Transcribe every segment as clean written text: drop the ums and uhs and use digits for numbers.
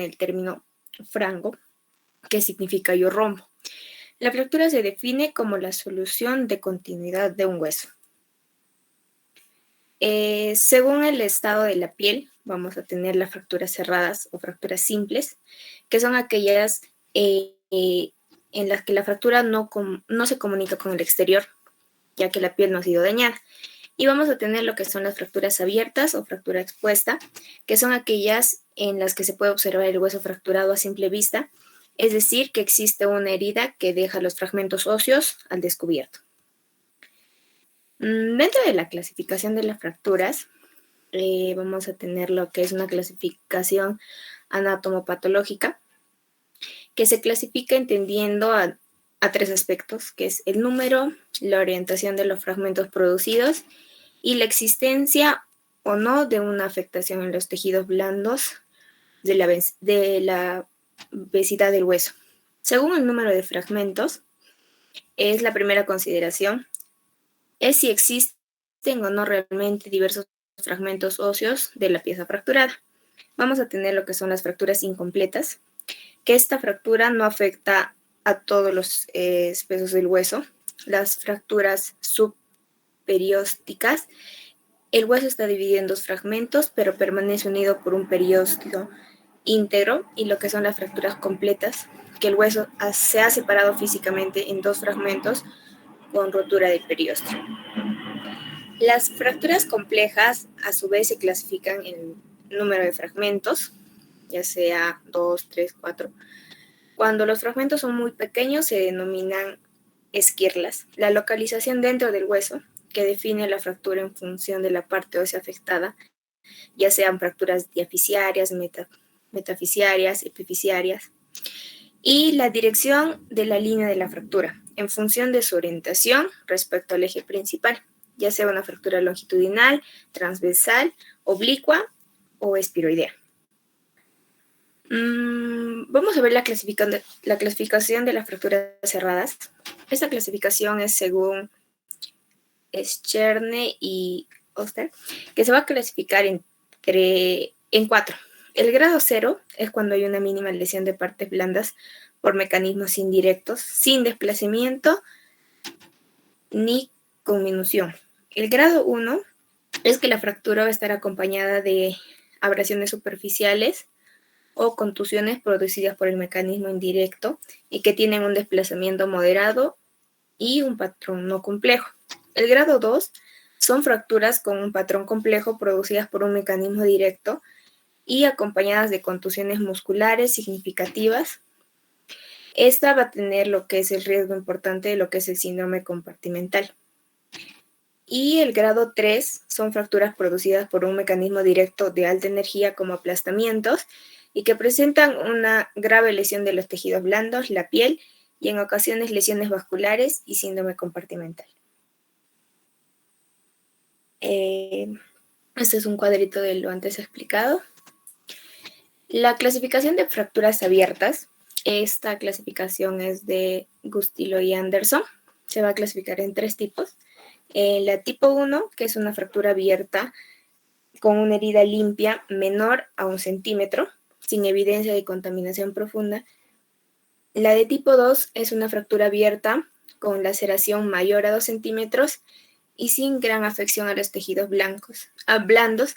el término frango, que significa yo rompo. La fractura se define como la solución de continuidad de un hueso. Según el estado de la piel, vamos a tener las fracturas cerradas o fracturas simples, que son aquellas en las que la fractura no se comunica con el exterior, ya que la piel no ha sido dañada. Y vamos a tener lo que son las fracturas abiertas o fractura expuesta, que son aquellas en las que se puede observar el hueso fracturado a simple vista, es decir, que existe una herida que deja los fragmentos óseos al descubierto. Dentro de la clasificación de las fracturas, vamos a tener lo que es una clasificación anatomopatológica, que se clasifica entendiendo a tres aspectos, que es el número, la orientación de los fragmentos producidos y la existencia o no de una afectación en los tejidos blandos de la obesidad del hueso. Según el número de fragmentos, es la primera consideración, es si existen o no realmente diversos fragmentos óseos de la pieza fracturada. Vamos a tener lo que son las fracturas incompletas, que esta fractura no afecta a todos los espesos del hueso. Las fracturas subperiósticas, el hueso está dividido en dos fragmentos, pero permanece unido por un periósteo íntegro, y lo que son las fracturas completas, que el hueso se ha separado físicamente en dos fragmentos con rotura del periósteo. Las fracturas complejas, a su vez, se clasifican en número de fragmentos, ya sea 2, 3, 4. Cuando los fragmentos son muy pequeños, se denominan esquirlas. La localización dentro del hueso, que define la fractura en función de la parte ósea afectada, ya sean fracturas diafisiarias, metafisiarias, epifisiarias, y la dirección de la línea de la fractura, en función de su orientación respecto al eje principal, ya sea una fractura longitudinal, transversal, oblicua o espiroidea. Vamos a ver la clasificación de las fracturas cerradas. Esta clasificación es según Scherne y Oster, que se va a clasificar en 4. El grado 0 es cuando hay una mínima lesión de partes blandas por mecanismos indirectos, sin desplazamiento ni conminución. El grado 1 es que la fractura va a estar acompañada de abrasiones superficiales o contusiones producidas por el mecanismo indirecto y que tienen un desplazamiento moderado y un patrón no complejo. El grado 2 son fracturas con un patrón complejo producidas por un mecanismo directo y acompañadas de contusiones musculares significativas. Esta va a tener lo que es el riesgo importante de lo que es el síndrome compartimental. Y el grado 3 son fracturas producidas por un mecanismo directo de alta energía como aplastamientos y que presentan una grave lesión de los tejidos blandos, la piel y en ocasiones lesiones vasculares y síndrome compartimental. Este es un cuadrito de lo antes explicado. La clasificación de fracturas abiertas, esta clasificación es de Gustilo y Anderson, se va a clasificar en 3 tipos. La tipo 1, que es una fractura abierta con una herida limpia menor a 1 centímetro, sin evidencia de contaminación profunda. La de tipo 2 es una fractura abierta con laceración mayor a 2 centímetros y sin gran afección a los tejidos blandos,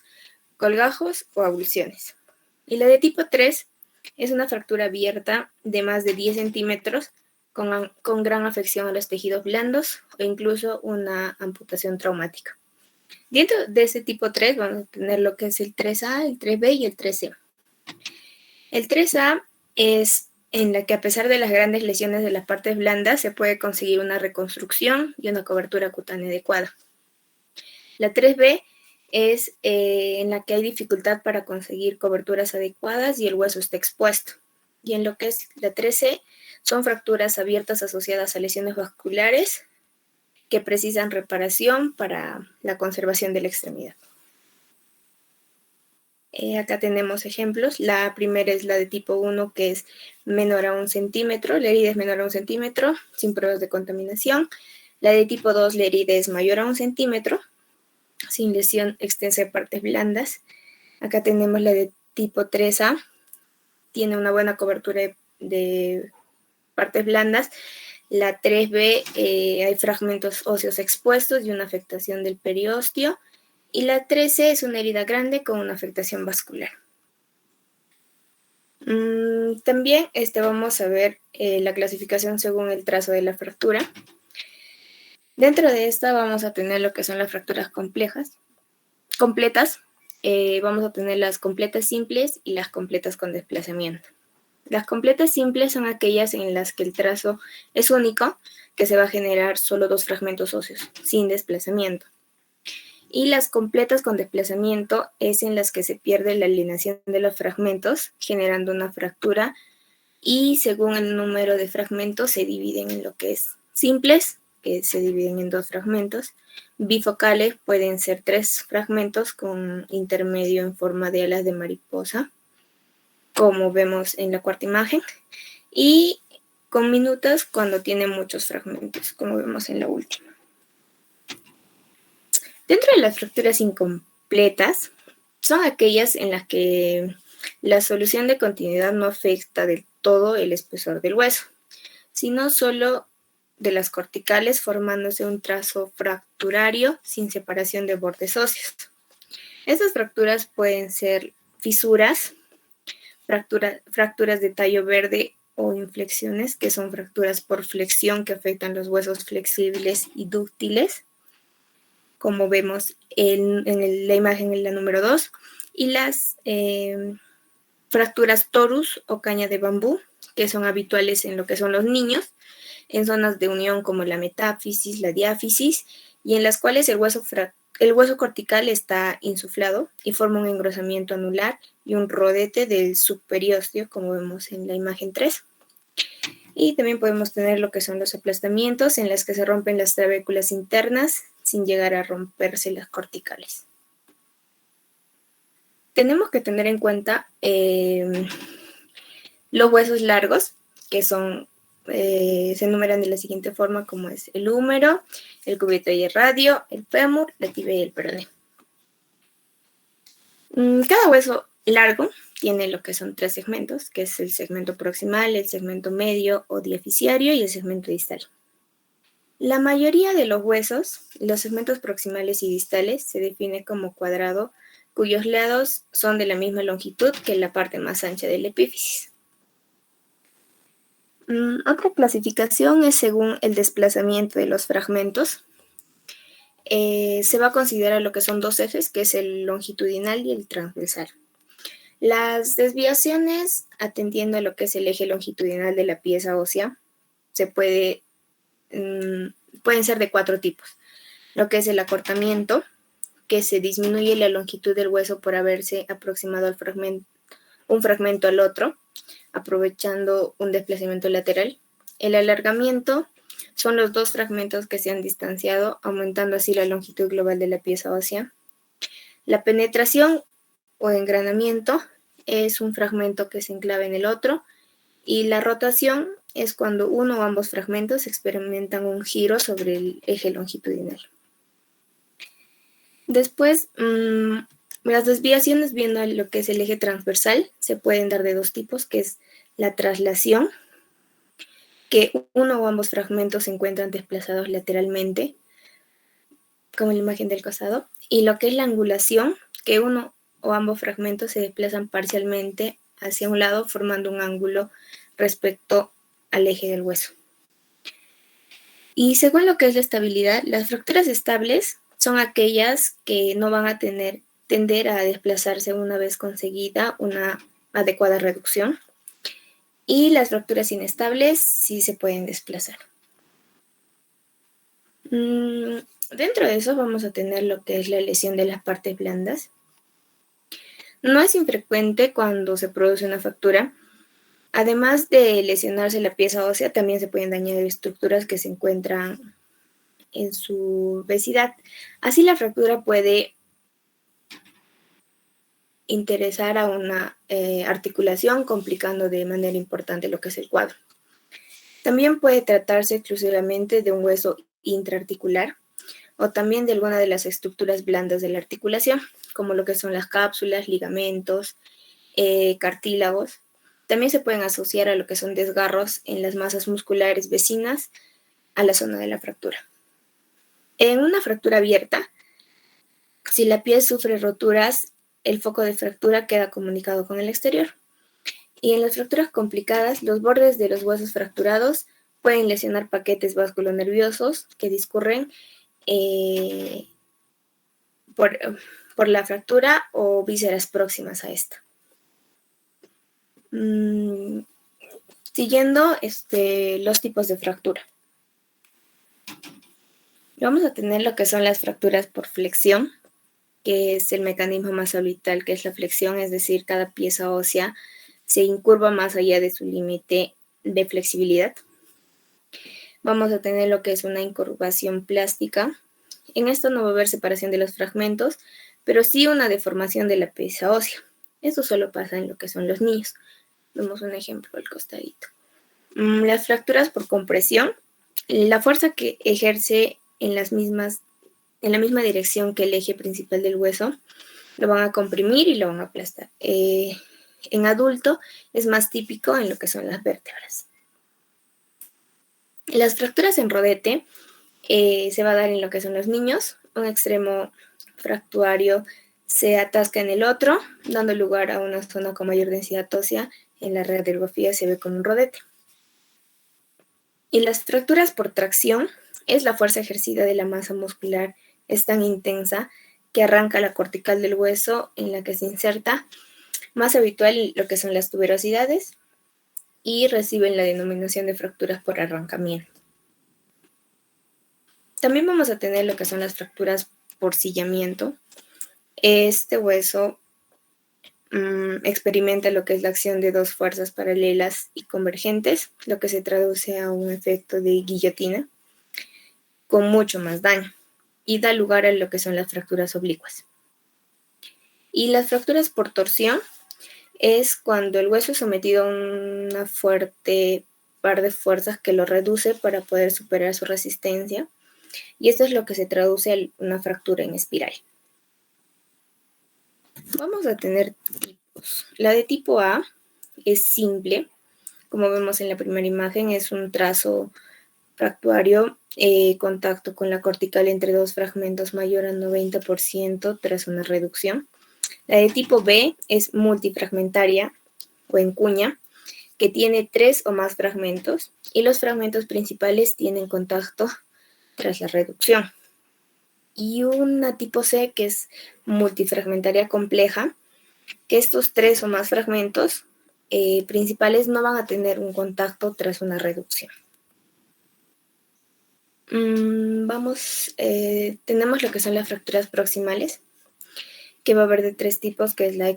colgajos o avulsiones. Y la de tipo 3 es una fractura abierta de más de 10 centímetros con gran afección a los tejidos blandos o incluso una amputación traumática. Dentro de ese tipo 3 vamos a tener lo que es el 3A, el 3B y el 3C. El 3A es en la que, a pesar de las grandes lesiones de las partes blandas, se puede conseguir una reconstrucción y una cobertura cutánea adecuada. La 3B es en la que hay dificultad para conseguir coberturas adecuadas y el hueso está expuesto. Y en lo que es la 3C son fracturas abiertas asociadas a lesiones vasculares que precisan reparación para la conservación de la extremidad. Acá tenemos ejemplos. La primera es la de tipo 1, que es menor a 1 centímetro. La herida es menor a 1 centímetro, sin pruebas de contaminación. La de tipo 2, la herida es mayor a 1 centímetro, sin lesión extensa de partes blandas. Acá tenemos la de tipo 3A, tiene una buena cobertura de partes blandas. La 3B hay fragmentos óseos expuestos y una afectación del periósteo. Y la 3C es una herida grande con una afectación vascular. También vamos a ver la clasificación según el trazo de la fractura. Dentro de esta vamos a tener lo que son las fracturas completas. Vamos a tener las completas simples y las completas con desplazamiento. Las completas simples son aquellas en las que el trazo es único, que se va a generar solo 2 fragmentos óseos, sin desplazamiento. Y las completas con desplazamiento es en las que se pierde la alineación de los fragmentos, generando una fractura, y según el número de fragmentos se dividen en lo que es simples, que se dividen en 2 fragmentos. Bifocales pueden ser 3 fragmentos con intermedio en forma de alas de mariposa, como vemos en la cuarta imagen, y con minutas cuando tiene muchos fragmentos, como vemos en la última. Dentro de las fracturas incompletas, son aquellas en las que la solución de continuidad no afecta del todo el espesor del hueso, sino solo de las corticales, formándose un trazo fracturario sin separación de bordes óseos. Estas fracturas pueden ser fisuras, fracturas de tallo verde o inflexiones, que son fracturas por flexión que afectan los huesos flexibles y dúctiles, como vemos en la imagen en la número 2, y las fracturas torus o caña de bambú, que son habituales en lo que son los niños, en zonas de unión como la metáfisis, la diáfisis, y en las cuales el hueso cortical está insuflado y forma un engrosamiento anular y un rodete del subperiósteo, como vemos en la imagen 3. Y también podemos tener lo que son los aplastamientos, en las que se rompen las trabéculas internas sin llegar a romperse las corticales. Tenemos que tener en cuenta los huesos largos, que son se enumeran de la siguiente forma, como es el húmero, el cúbito y el radio, el fémur, la tibia y el peroné. Cada hueso largo tiene lo que son 3 segmentos, que es el segmento proximal, el segmento medio o diaficiario y el segmento distal. La mayoría de los huesos, los segmentos proximales y distales, se define como cuadrado, cuyos lados son de la misma longitud que la parte más ancha de la epífisis. Otra clasificación es según el desplazamiento de los fragmentos. Se va a considerar lo que son 2 ejes, que es el longitudinal y el transversal. Las desviaciones, atendiendo a lo que es el eje longitudinal de la pieza ósea, pueden ser de 4 tipos. Lo que es el acortamiento, que se disminuye la longitud del hueso por haberse aproximado un fragmento al otro, aprovechando un desplazamiento lateral. El alargamiento son los 2 fragmentos que se han distanciado, aumentando así la longitud global de la pieza ósea. La penetración o engranamiento es un fragmento que se enclava en el otro, y la rotación es cuando uno o ambos fragmentos experimentan un giro sobre el eje longitudinal. Después, las desviaciones, viendo lo que es el eje transversal, se pueden dar de 2 tipos, que es la traslación, que uno o ambos fragmentos se encuentran desplazados lateralmente, como en la imagen del costado, y lo que es la angulación, que uno o ambos fragmentos se desplazan parcialmente hacia un lado, formando un ángulo respecto al eje del hueso. Y según lo que es la estabilidad, las fracturas estables son aquellas que no van a tender a desplazarse una vez conseguida una adecuada reducción, y las fracturas inestables sí se pueden desplazar. Dentro de eso vamos a tener lo que es la lesión de las partes blandas. No es infrecuente cuando se produce una fractura. Además de lesionarse la pieza ósea, también se pueden dañar estructuras que se encuentran en su obesidad. Así la fractura puede interesar a una articulación, complicando de manera importante lo que es el cuadro. También puede tratarse exclusivamente de un hueso intraarticular o también de alguna de las estructuras blandas de la articulación, como lo que son las cápsulas, ligamentos, cartílagos. También se pueden asociar a lo que son desgarros en las masas musculares vecinas a la zona de la fractura. En una fractura abierta, si la piel sufre roturas, el foco de fractura queda comunicado con el exterior. Y en las fracturas complicadas, los bordes de los huesos fracturados pueden lesionar paquetes vasculonerviosos que discurren por la fractura o vísceras próximas a esta. Siguiendo los tipos de fractura. Vamos a tener lo que son las fracturas por flexión, que es el mecanismo más habitual, que es la flexión, es decir, cada pieza ósea se incurva más allá de su límite de flexibilidad. Vamos a tener lo que es una incurvación plástica. En esto no va a haber separación de los fragmentos, pero sí una deformación de la pieza ósea. Eso solo pasa en lo que son los niños. Vemos un ejemplo al costadito. Las fracturas por compresión, la fuerza que ejerce en la misma dirección que el eje principal del hueso, lo van a comprimir y lo van a aplastar. En adulto es más típico en lo que son las vértebras. Las fracturas en rodete se va a dar en lo que son los niños. Un extremo fractuario se atasca en el otro, dando lugar a una zona con mayor densidad ósea. En la radiografía se ve como un rodete. Y las fracturas por tracción es la fuerza ejercida de la masa muscular, es tan intensa que arranca la cortical del hueso en la que se inserta, más habitual lo que son las tuberosidades, y reciben la denominación de fracturas por arrancamiento. También vamos a tener lo que son las fracturas por sillamiento. Este hueso experimenta lo que es la acción de dos fuerzas paralelas y convergentes, lo que se traduce a un efecto de guillotina, con mucho más daño, y da lugar a lo que son las fracturas oblicuas. Y las fracturas por torsión es cuando el hueso es sometido a una fuerte par de fuerzas que lo reduce para poder superar su resistencia, y esto es lo que se traduce a una fractura en espiral. Vamos a tener tipos. La de tipo A es simple, como vemos en la primera imagen, es un trazo fractuario, contacto con la cortical entre dos fragmentos mayor al 90% tras una reducción. La de tipo B es multifragmentaria o en cuña, que tiene 3 o más fragmentos, y los fragmentos principales tienen contacto tras la reducción. Y una tipo C, que es multifragmentaria compleja, que estos 3 o más fragmentos principales no van a tener un contacto tras una reducción. Tenemos lo que son las fracturas proximales, que va a haber de 3 tipos, que es la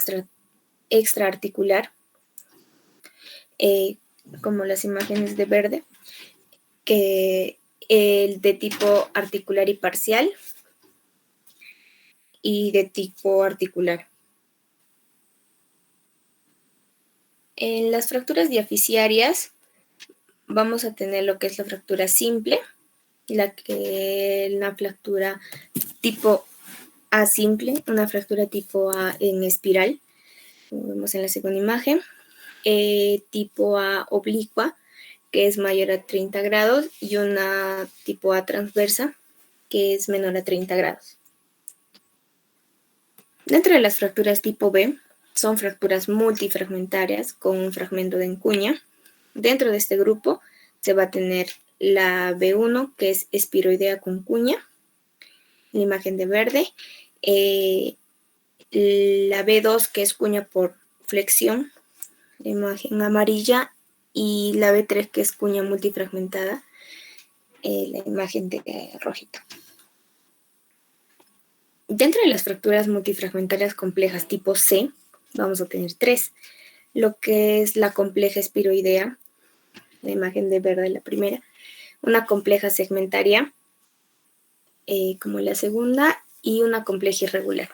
extraarticular, como las imágenes de verde, que el de tipo articular y parcial, y de tipo articular. En las fracturas diaficiarias vamos a tener lo que es la fractura simple, una fractura tipo A simple, una fractura tipo A en espiral, como vemos en la segunda imagen, tipo A oblicua, que es mayor a 30 grados, y una tipo A transversa, que es menor a 30 grados. Dentro de las fracturas tipo B, son fracturas multifragmentarias con un fragmento de encuña. Dentro de este grupo se va a tener la B1, que es espiroidea con cuña, la imagen de verde, la B2, que es cuña por flexión, la imagen amarilla, y la B3, que es cuña multifragmentada, la imagen de rojito. Dentro de las fracturas multifragmentarias complejas tipo C, vamos a tener 3. Lo que es la compleja espiroidea, la imagen de verde, la primera, una compleja segmentaria, como la segunda, y una compleja irregular.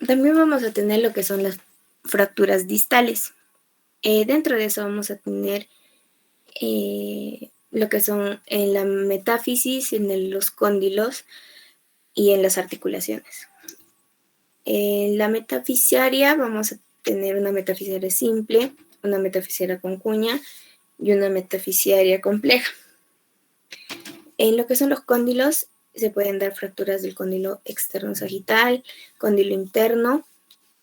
También vamos a tener lo que son las fracturas distales. Dentro de eso vamos a tener lo que son en la metáfisis, en los cóndilos y en las articulaciones. En la metafisiaria vamos a tener una metafisiaria simple, una metafisiaria con cuña y una metafisiaria compleja. En lo que son los cóndilos, se pueden dar fracturas del cóndilo externo sagital, cóndilo interno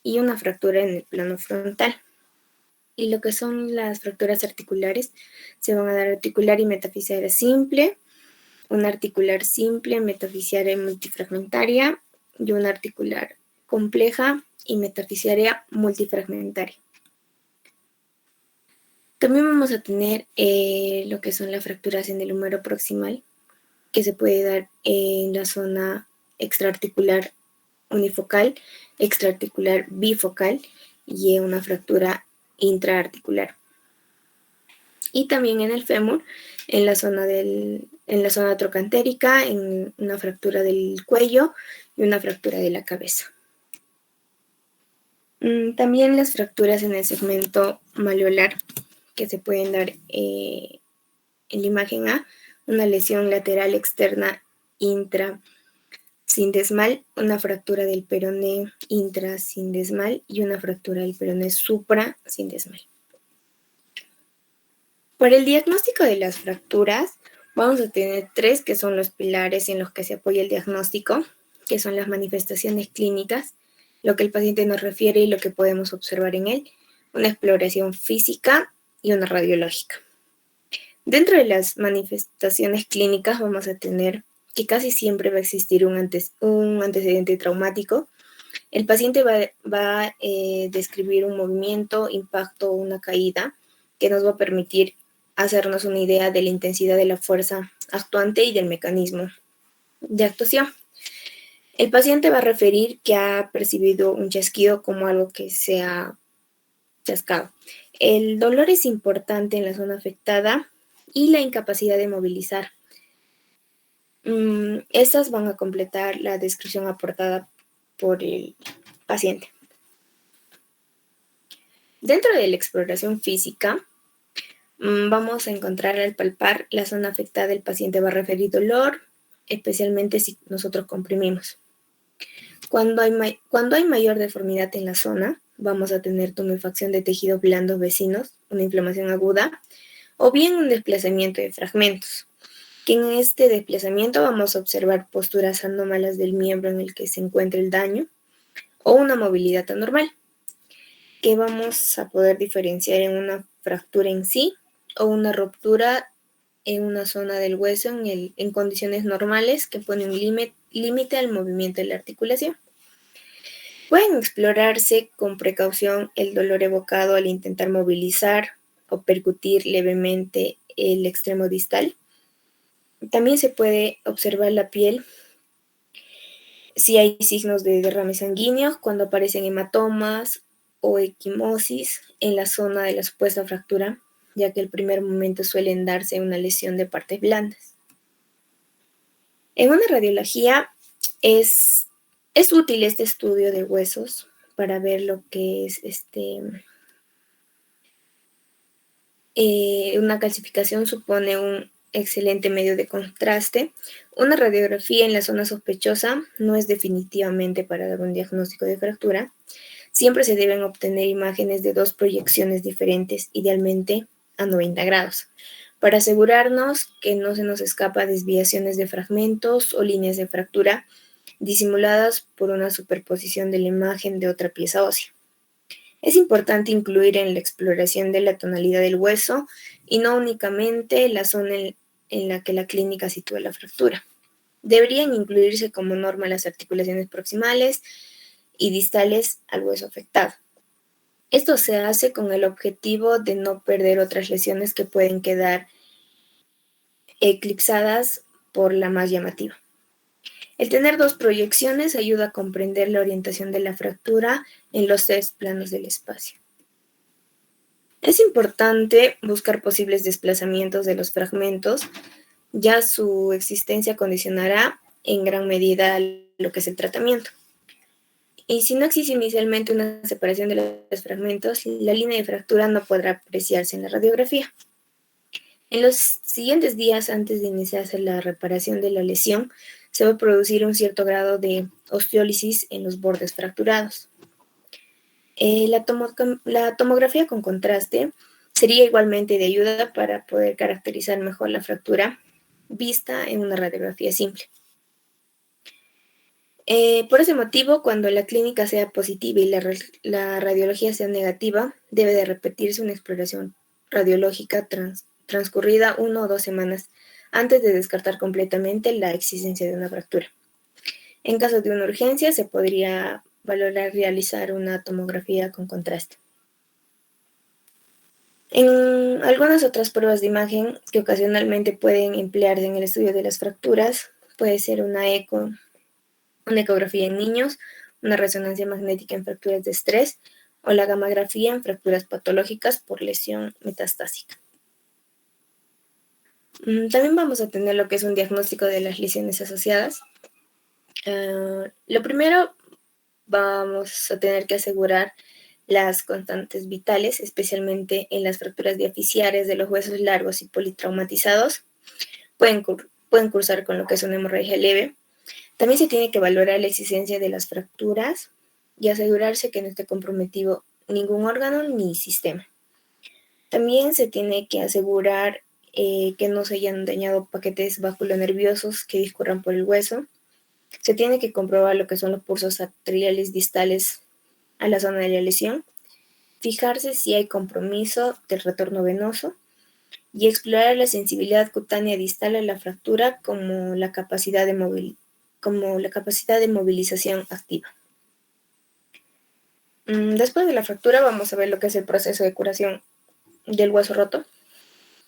y una fractura en el plano frontal. Y lo que son las fracturas articulares, se van a dar articular y metafisiaria simple, una articular simple, metafisiaria multifragmentaria y una articular compleja y metafisiaria multifragmentaria. También vamos a tener lo que son las fracturas en el húmero proximal, que se puede dar en la zona extraarticular unifocal, extraarticular bifocal y una fractura intraarticular. Y también en el fémur, en la zona trocantérica, en una fractura del cuello y una fractura de la cabeza. También las fracturas en el segmento maleolar, que se pueden dar en la imagen A, una lesión lateral externa intrasindesmal, una fractura del peroné intrasindesmal y una fractura del peroné suprasindesmal. Para el diagnóstico de las fracturas, vamos a tener 3 que son los pilares en los que se apoya el diagnóstico, que son las manifestaciones clínicas, lo que el paciente nos refiere y lo que podemos observar en él, una exploración física y una radiológica. Dentro de las manifestaciones clínicas vamos a tener que casi siempre va a existir un antecedente traumático. El paciente va a describir un movimiento, impacto o una caída que nos va a permitir hacernos una idea de la intensidad de la fuerza actuante y del mecanismo de actuación. El paciente va a referir que ha percibido un chasquido como algo que se ha chascado. El dolor es importante en la zona afectada y la incapacidad de movilizar. Estas van a completar la descripción aportada por el paciente. Dentro de la exploración física, vamos a encontrar al palpar la zona afectada, el paciente va a referir dolor, especialmente si nosotros comprimimos. Cuando hay mayor deformidad en la zona, vamos a tener tumefacción de tejidos blandos vecinos, una inflamación aguda, o bien un desplazamiento de fragmentos, que en este desplazamiento vamos a observar posturas anómalas del miembro en el que se encuentra el daño, o una movilidad anormal, que vamos a poder diferenciar en una fractura en sí, o una ruptura en una zona del hueso en condiciones normales que pone un límite al movimiento de la articulación. Pueden explorarse con precaución el dolor evocado al intentar movilizar o percutir levemente el extremo distal. También se puede observar la piel si hay signos de derrames sanguíneos, cuando aparecen hematomas o equimosis en la zona de la supuesta fractura, ya que el primer momento suelen darse una lesión de partes blandas. En una radiología es útil este estudio de huesos para ver lo que es una calcificación supone un excelente medio de contraste. Una radiografía en la zona sospechosa no es definitivamente para dar un diagnóstico de fractura. Siempre se deben obtener imágenes de 2 proyecciones diferentes, idealmente a 90 grados, para asegurarnos que no se nos escapa desviaciones de fragmentos o líneas de fractura disimuladas por una superposición de la imagen de otra pieza ósea. Es importante incluir en la exploración de la tonalidad del hueso y no únicamente la zona en la que la clínica sitúa la fractura. Deberían incluirse como norma las articulaciones proximales y distales al hueso afectado. Esto se hace con el objetivo de no perder otras lesiones que pueden quedar eclipsadas por la más llamativa. El tener 2 proyecciones ayuda a comprender la orientación de la fractura en los 3 planos del espacio. Es importante buscar posibles desplazamientos de los fragmentos, ya su existencia condicionará en gran medida lo que es el tratamiento. Y si no existe inicialmente una separación de los fragmentos, la línea de fractura no podrá apreciarse en la radiografía. En los siguientes días, antes de iniciarse la reparación de la lesión, se va a producir un cierto grado de osteólisis en los bordes fracturados. La tomografía con contraste sería igualmente de ayuda para poder caracterizar mejor la fractura vista en una radiografía simple. Por ese motivo, cuando la clínica sea positiva y la radiología sea negativa, debe de repetirse una exploración radiológica transcurrida 1 o 2 semanas antes de descartar completamente la existencia de una fractura. En caso de una urgencia, se podría valorar realizar una tomografía con contraste. En algunas otras pruebas de imagen que ocasionalmente pueden emplearse en el estudio de las fracturas, puede ser una ecografía en niños, una resonancia magnética en fracturas de estrés o la gammagrafía en fracturas patológicas por lesión metastásica. También vamos a tener lo que es un diagnóstico de las lesiones asociadas. Lo primero, vamos a tener que asegurar las constantes vitales, especialmente en las fracturas diaficiares de los huesos largos y politraumatizados. Pueden cursar con lo que es una hemorragia leve. También se tiene que valorar la existencia de las fracturas y asegurarse que no esté comprometido ningún órgano ni sistema. También se tiene que asegurar que no se hayan dañado paquetes vasculonerviosos que discurran por el hueso. Se tiene que comprobar lo que son los pulsos arteriales distales a la zona de la lesión, fijarse si hay compromiso del retorno venoso y explorar la sensibilidad cutánea distal a la fractura como la capacidad de movilización activa. Después de la fractura vamos a ver lo que es el proceso de curación del hueso roto.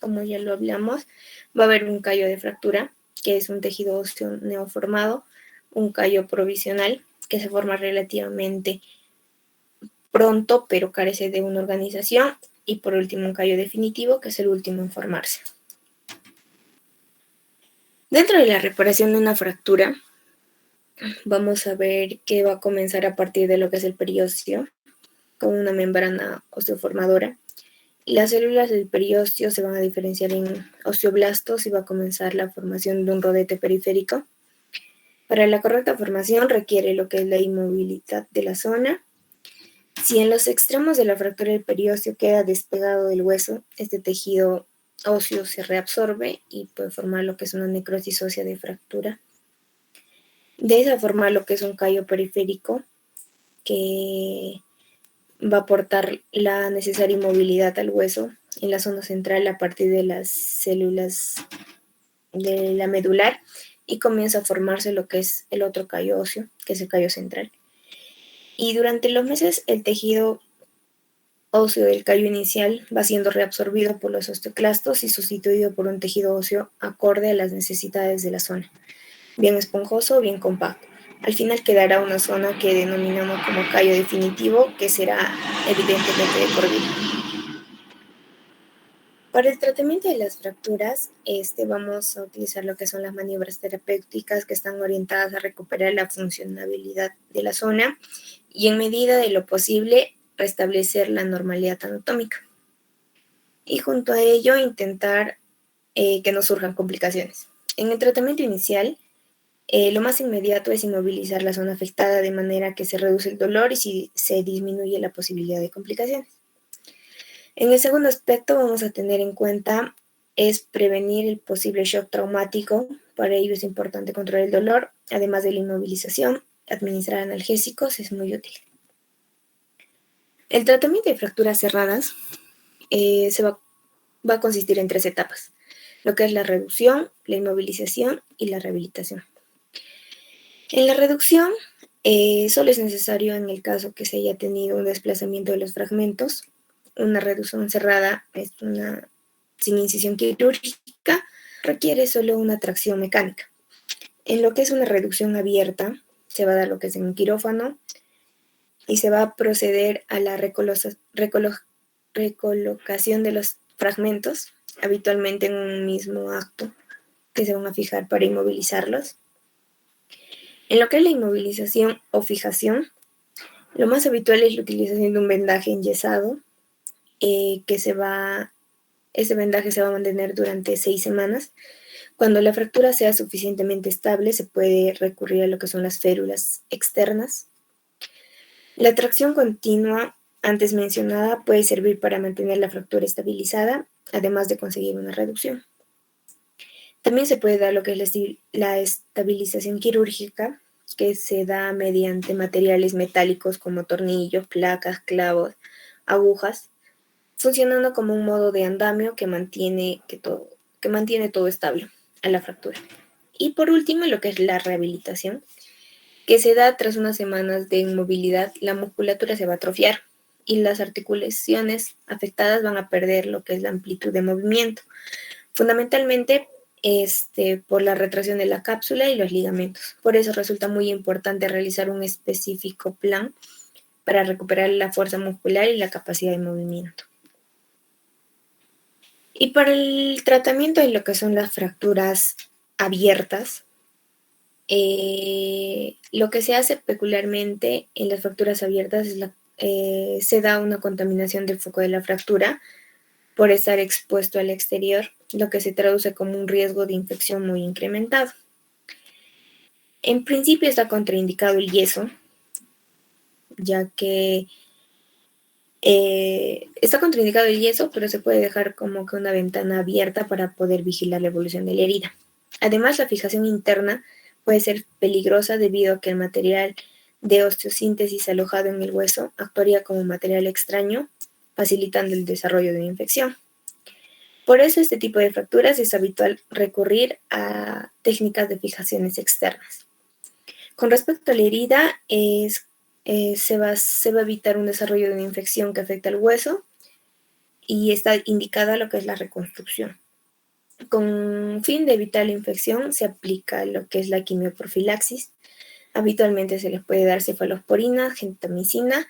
Como ya lo hablamos, va a haber un callo de fractura, que es un tejido óseo neoformado, un callo provisional, que se forma relativamente pronto, pero carece de una organización, y por último un callo definitivo, que es el último en formarse. Dentro de la reparación de una fractura, vamos a ver que va a comenzar a partir de lo que es el periósteo, con una membrana osteoformadora. Las células del periósteo se van a diferenciar en osteoblastos y va a comenzar la formación de un rodete periférico. Para la correcta formación requiere lo que es la inmovilidad de la zona. Si en los extremos de la fractura del periósteo queda despegado del hueso, este tejido óseo se reabsorbe y puede formar lo que es una necrosis ósea de fractura. De esa forma lo que es un callo periférico que va a aportar la necesaria inmovilidad al hueso en la zona central a partir de las células de la medular y comienza a formarse lo que es el otro callo óseo, que es el callo central. Y durante los meses el tejido óseo del callo inicial va siendo reabsorbido por los osteoclastos y sustituido por un tejido óseo acorde a las necesidades de la zona, bien esponjoso o bien compacto. Al final quedará una zona que denominamos como callo definitivo, que será evidentemente de por vida. Para el tratamiento de las fracturas, vamos a utilizar lo que son las maniobras terapéuticas que están orientadas a recuperar la funcionabilidad de la zona y en medida de lo posible restablecer la normalidad anatómica. Y junto a ello intentar que no surjan complicaciones. En el tratamiento inicial, lo más inmediato es inmovilizar la zona afectada de manera que se reduce el dolor y se disminuye la posibilidad de complicaciones. En el segundo aspecto vamos a tener en cuenta es prevenir el posible shock traumático. Para ello es importante controlar el dolor, además de la inmovilización. Administrar analgésicos es muy útil. El tratamiento de fracturas cerradas va a consistir en 3 etapas, lo que es la reducción, la inmovilización y la rehabilitación. En la reducción, solo es necesario en el caso que se haya tenido un desplazamiento de los fragmentos. Una reducción cerrada es una sin incisión quirúrgica, requiere solo una tracción mecánica. En lo que es una reducción abierta, se va a dar lo que es en un quirófano y se va a proceder a la recolocación de los fragmentos, habitualmente en un mismo acto que se van a fijar para inmovilizarlos. En lo que es la inmovilización o fijación, lo más habitual es la utilización de un vendaje enyesado, ese vendaje se va a mantener durante 6 semanas. Cuando la fractura sea suficientemente estable, se puede recurrir a lo que son las férulas externas. La tracción continua antes mencionada puede servir para mantener la fractura estabilizada, además de conseguir una reducción. También se puede dar lo que es la estabilización quirúrgica, que se da mediante materiales metálicos como tornillos, placas, clavos, agujas, funcionando como un modo de andamio que mantiene todo estable a la fractura. Y por último, lo que es la rehabilitación, que se da tras unas semanas de inmovilidad, la musculatura se va a atrofiar y las articulaciones afectadas van a perder lo que es la amplitud de movimiento, fundamentalmente por la retracción de la cápsula y los ligamentos. Por eso resulta muy importante realizar un específico plan para recuperar la fuerza muscular y la capacidad de movimiento. Y para el tratamiento de lo que son las fracturas abiertas, lo que se hace peculiarmente en las fracturas abiertas es se da una contaminación del foco de la fractura por estar expuesto al exterior, lo que se traduce como un riesgo de infección muy incrementado. En principio está contraindicado el yeso, ya que está contraindicado el yeso, pero se puede dejar como que una ventana abierta para poder vigilar la evolución de la herida. Además, la fijación interna puede ser peligrosa debido a que el material de osteosíntesis alojado en el hueso actuaría como material extraño, facilitando el desarrollo de una infección. Por eso, este tipo de fracturas es habitual recurrir a técnicas de fijaciones externas. Con respecto a la herida, se va a evitar un desarrollo de una infección que afecta al hueso y está indicada lo que es la reconstrucción. Con fin de evitar la infección, se aplica lo que es la quimioprofilaxis. Habitualmente se les puede dar cefalosporina, gentamicina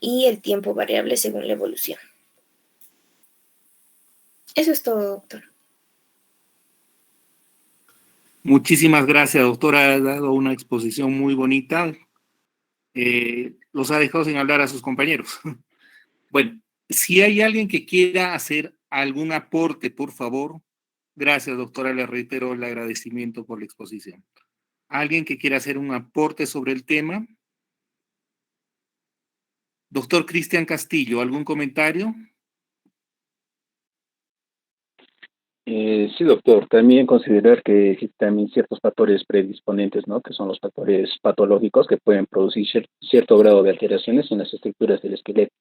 y el tiempo variable según la evolución. Eso es todo, doctor. Muchísimas gracias, doctora. Ha dado una exposición muy bonita. Los ha dejado sin hablar a sus compañeros. Bueno, si hay alguien que quiera hacer algún aporte, por favor. Gracias, doctora. Le reitero el agradecimiento por la exposición. ¿Alguien que quiera hacer un aporte sobre el tema? Doctor Cristian Castillo, ¿algún comentario? Sí, doctor. También considerar que existen también ciertos factores predisponentes, ¿no? Que son los factores patológicos que pueden producir cierto grado de alteraciones en las estructuras del esqueleto.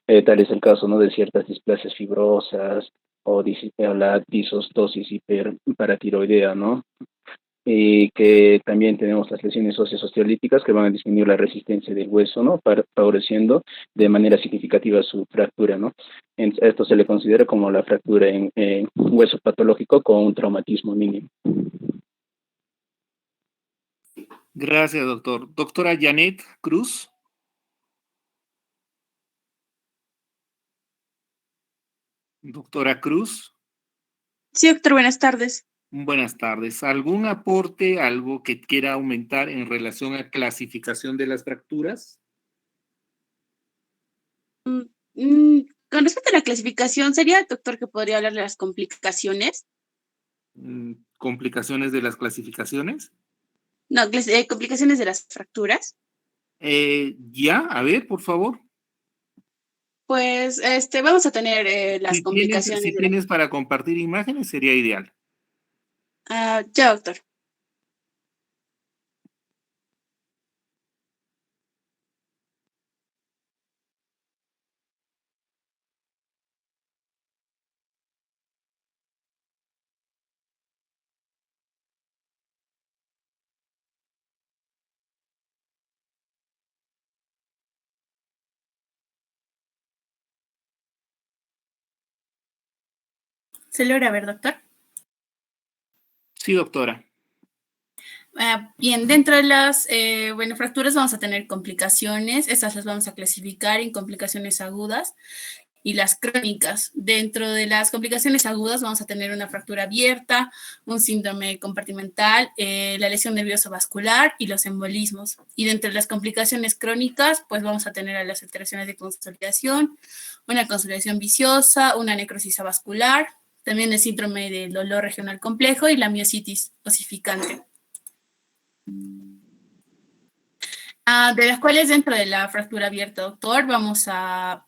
Tal es el caso, ¿no? De ciertas displasias fibrosas o la disostosis hiperparatiroidea, ¿no? Y que también tenemos las lesiones óseas osteolíticas que van a disminuir la resistencia del hueso, ¿no? Favoreciendo de manera significativa su fractura, ¿no? Esto se le considera como la fractura en hueso patológico con un traumatismo mínimo. Gracias, doctor. Doctora Janet Cruz. Doctora Cruz. Sí, doctor, buenas tardes. Buenas tardes. ¿Algún aporte, algo que quiera aumentar en relación a clasificación de las fracturas? Con respecto a la clasificación, ¿sería, doctor, que podría hablar de las complicaciones? ¿Complicaciones de las clasificaciones? No, complicaciones de las fracturas. Ya, a ver, por favor. Pues vamos a tener las complicaciones Si tienes para compartir imágenes, sería ideal. Ya, doctor. ¿Se logra ver, doctor? Sí, doctora. Bien, dentro de las fracturas vamos a tener complicaciones. Estas las vamos a clasificar en complicaciones agudas y las crónicas. Dentro de las complicaciones agudas vamos a tener una fractura abierta, un síndrome compartimental, la lesión nerviosa vascular y los embolismos. Y dentro de las complicaciones crónicas, pues vamos a tener las alteraciones de consolidación, una consolidación viciosa, una necrosis vascular, también el síndrome del dolor regional complejo y la miositis osificante. De las cuales dentro de la fractura abierta, doctor, vamos a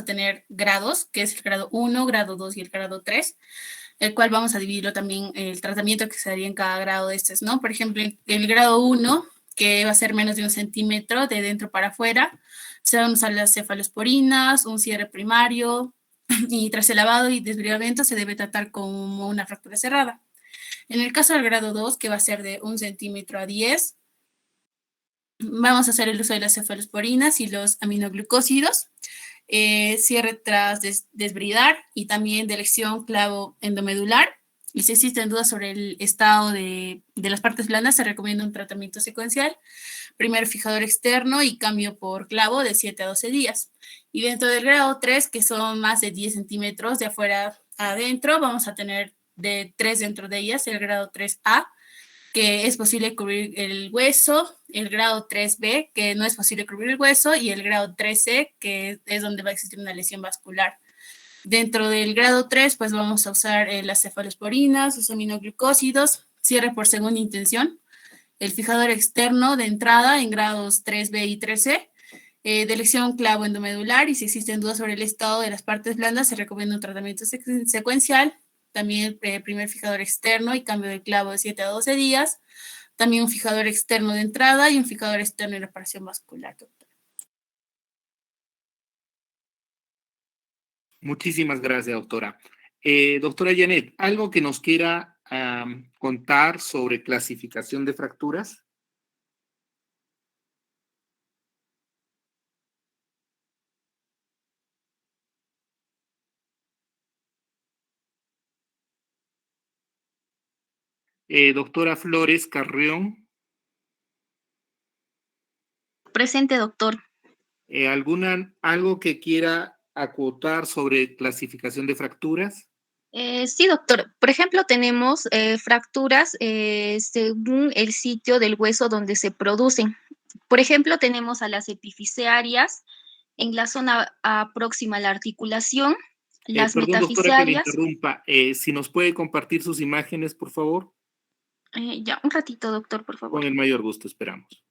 tener grados, que es el grado 1, grado 2 y el grado 3, el cual vamos a dividirlo también el tratamiento que se haría en cada grado de estos, ¿no? Por ejemplo, el grado 1, que va a ser menos de 1 centímetro de dentro para afuera, se van a usar las cefalosporinas, un cierre primario, y tras el lavado y desbridamiento se debe tratar como una fractura cerrada. En el caso del grado 2, que va a ser de 1 centímetro a 10, vamos a hacer el uso de las cefalosporinas y los aminoglucósidos, cierre tras desbridar y también de elección clavo endomedular. Y si existen dudas sobre el estado de las partes blandas, se recomienda un tratamiento secuencial. Primero fijador externo y cambio por clavo de 7 a 12 días. Y dentro del grado 3, que son más de 10 centímetros de afuera a adentro, vamos a tener de 3 dentro de ellas, el grado 3A, que es posible cubrir el hueso, el grado 3B, que no es posible cubrir el hueso, y el grado 3C, que es donde va a existir una lesión vascular. Dentro del grado 3, pues vamos a usar las cefalosporinas, los aminoglucósidos, cierre por segunda intención, el fijador externo de entrada en grados 3B y 3C, de elección clavo endomedular, y si existen dudas sobre el estado de las partes blandas, se recomienda un tratamiento secuencial. También primer fijador externo y cambio de clavo de 7 a 12 días. También un fijador externo de entrada y un fijador externo de reparación vascular, doctor. Muchísimas gracias, doctora. Doctora Janet, ¿algo que nos quiera contar sobre clasificación de fracturas? Doctora Flores Carrión, Presente, doctor. ¿algo que quiera acotar sobre clasificación de fracturas? Sí, doctor. Por ejemplo, tenemos fracturas según el sitio del hueso donde se producen. Por ejemplo, tenemos a las epifisiarias en la zona próxima a la articulación, las Perdón, doctora, que le metafisiarias. interrumpa. Si nos puede compartir sus imágenes, por favor. Ya, un ratito, doctor, por favor. Con el mayor gusto, esperamos.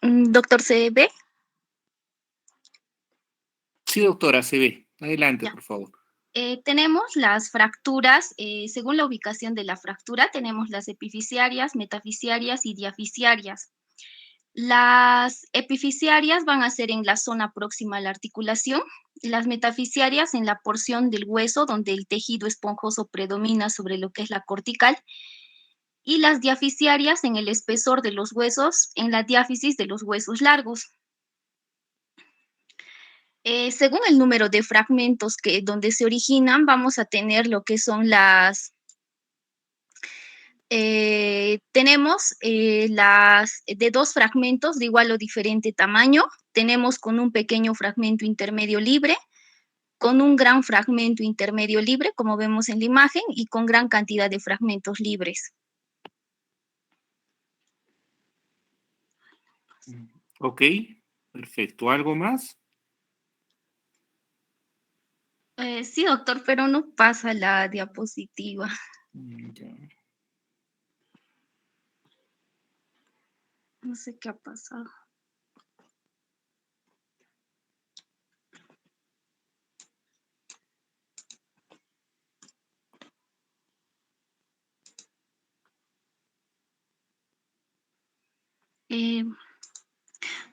Doctor, ¿se ve? Sí, doctora, se ve. Adelante, Ya. por favor. Tenemos las fracturas, según la ubicación de la fractura, tenemos las epifisiarias, metafisiarias y diafisiarias. Las epifisiarias van a ser en la zona próxima a la articulación, las metafisiarias en la porción del hueso donde el tejido esponjoso predomina sobre lo que es la cortical, y las diafisiarias en el espesor de los huesos, en la diáfisis de los huesos largos. Según el número de fragmentos donde se originan, vamos a tener lo que son tenemos las de 2 fragmentos de igual o diferente tamaño. Tenemos con un pequeño fragmento intermedio libre, con un gran fragmento intermedio libre, como vemos en la imagen, y con gran cantidad de fragmentos libres. Ok, perfecto. ¿Algo más? Sí, doctor, pero no pasa la diapositiva. Ya. No sé qué ha pasado.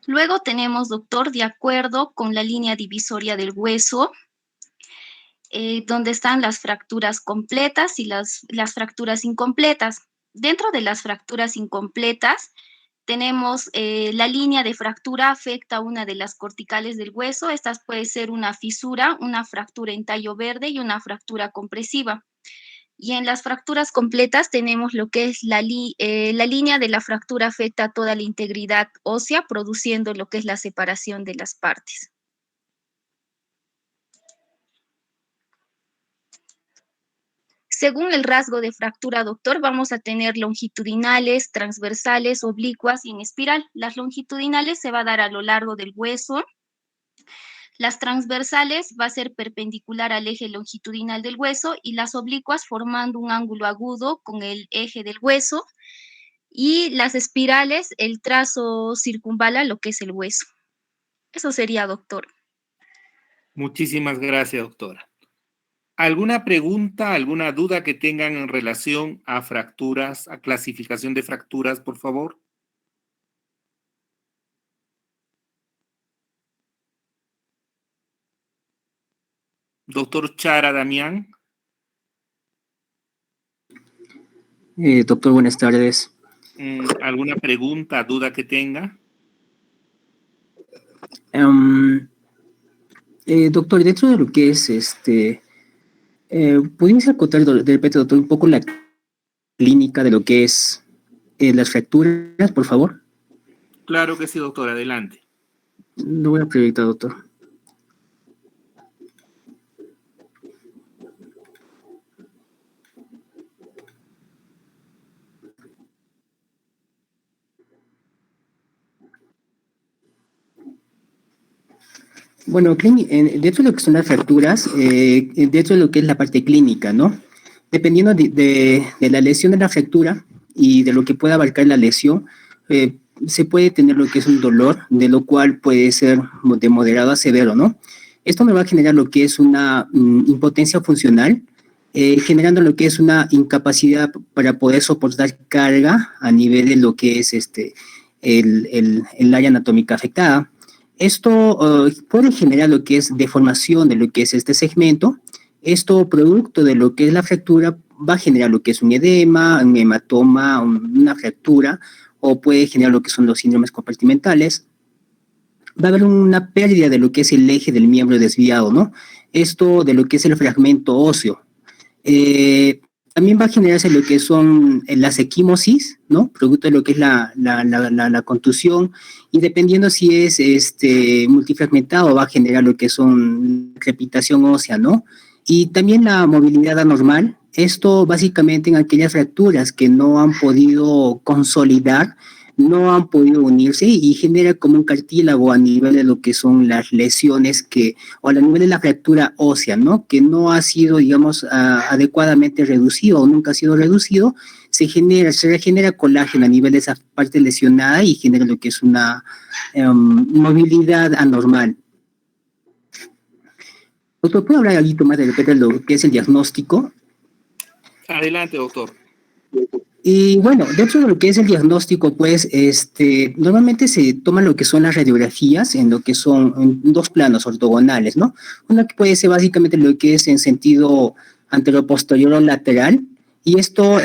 Luego tenemos, doctor, de acuerdo con la línea divisoria del hueso, donde están las fracturas completas y las fracturas incompletas. Dentro de las fracturas incompletas, tenemos la línea de fractura afecta a una de las corticales del hueso. Esta puede ser una fisura, una fractura en tallo verde y una fractura compresiva. Y en las fracturas completas tenemos lo que es la línea de la fractura afecta a toda la integridad ósea, produciendo lo que es la separación de las partes. Según el rasgo de fractura, doctor, vamos a tener longitudinales, transversales, oblicuas y en espiral. Las longitudinales se va a dar a lo largo del hueso. Las transversales va a ser perpendicular al eje longitudinal del hueso y las oblicuas formando un ángulo agudo con el eje del hueso. Y las espirales, el trazo circunvala lo que es el hueso. Eso sería, doctor. Muchísimas gracias, doctora. ¿Alguna pregunta, alguna duda que tengan en relación a fracturas, a clasificación de fracturas, por favor? Doctor Chara Damián. Doctor, buenas tardes. ¿Alguna pregunta, duda que tenga? Doctor, dentro de lo que es ¿pudiese acotar de repente, doctor, un poco la clínica de lo que es las fracturas, por favor? Claro que sí, doctor, adelante. Lo voy a proyectar, doctor. Bueno, dentro de lo que son las fracturas, dentro de lo que es la parte clínica, ¿no? Dependiendo de la lesión de la fractura y de lo que pueda abarcar la lesión, se puede tener lo que es un dolor, de lo cual puede ser de moderado a severo, ¿no? Esto me va a generar lo que es una impotencia funcional, generando lo que es una incapacidad para poder soportar carga a nivel de lo que es el área anatómica afectada. Esto puede generar lo que es deformación de lo que es este segmento. Esto, producto de lo que es la fractura, va a generar lo que es un edema, un hematoma, una fractura, o puede generar lo que son los síndromes compartimentales. Va a haber una pérdida de lo que es el eje del miembro desviado, ¿no? Esto de lo que es el fragmento óseo. También va a generarse lo que son las equimosis, ¿no? Producto de lo que es la contusión, y dependiendo si es multifragmentado, va a generar lo que son crepitación ósea, ¿no? Y también la movilidad anormal. Esto básicamente en aquellas fracturas que no han podido consolidar, no han podido unirse y genera como un cartílago a nivel de lo que son las lesiones o a nivel de la fractura ósea, ¿no? Que no ha sido, digamos, adecuadamente reducido o nunca ha sido reducido, se regenera colágeno a nivel de esa parte lesionada y genera lo que es una movilidad anormal. Doctor, ¿puedo hablar algo más de repente de lo que es el diagnóstico? Adelante, doctor. Y bueno, dentro de lo que es el diagnóstico, pues, normalmente se toman lo que son las radiografías en lo que son en dos planos ortogonales, ¿no? Una que puede ser básicamente lo que es en sentido anteroposterior o lateral, y esto,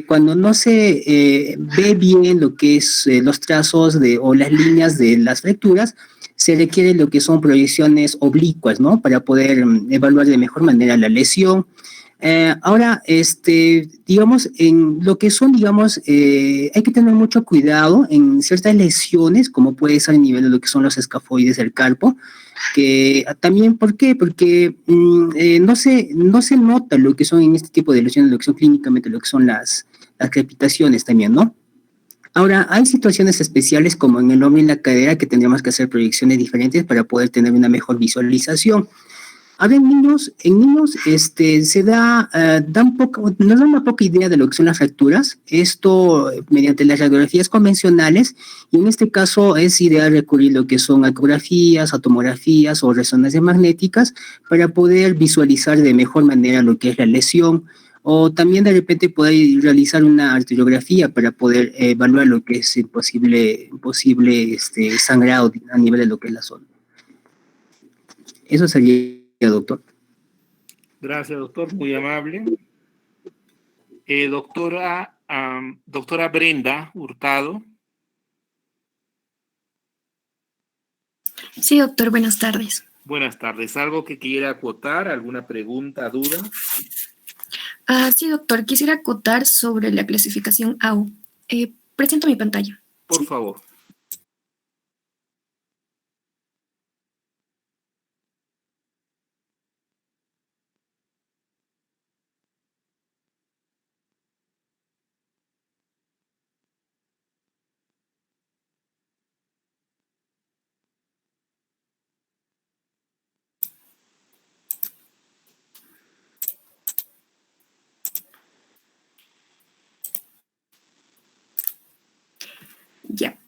cuando no se ve bien lo que es los trazos o las líneas de las fracturas, se requiere lo que son proyecciones oblicuas, ¿no? Para poder evaluar de mejor manera la lesión. Ahora, digamos, en lo que son, digamos, hay que tener mucho cuidado en ciertas lesiones, como puede ser a nivel de lo que son los escafoides del carpo, que también, ¿por qué? Porque no se nota lo que son en este tipo de lesiones, lo que son clínicamente, lo que son las crepitaciones también, ¿no? Ahora, hay situaciones especiales como en el hombro y en la cadera que tendríamos que hacer proyecciones diferentes para poder tener una mejor visualización. Ahora, en niños se nos da una poca idea de lo que son las fracturas, esto mediante las radiografías convencionales, y en este caso es ideal recurrir a lo que son ecografías, tomografías o resonancias magnéticas para poder visualizar de mejor manera lo que es la lesión. O también de repente poder realizar una arteriografía para poder evaluar lo que es el posible sangrado a nivel de lo que es la zona. Eso sería, doctor. Gracias, doctor, muy amable. Doctora Brenda Hurtado. Sí, doctor, buenas tardes. Buenas tardes. ¿Algo que quiera acotar? ¿Alguna pregunta, duda? Sí, doctor, quisiera acotar sobre la clasificación AU. Presento mi pantalla. Por favor. Ya.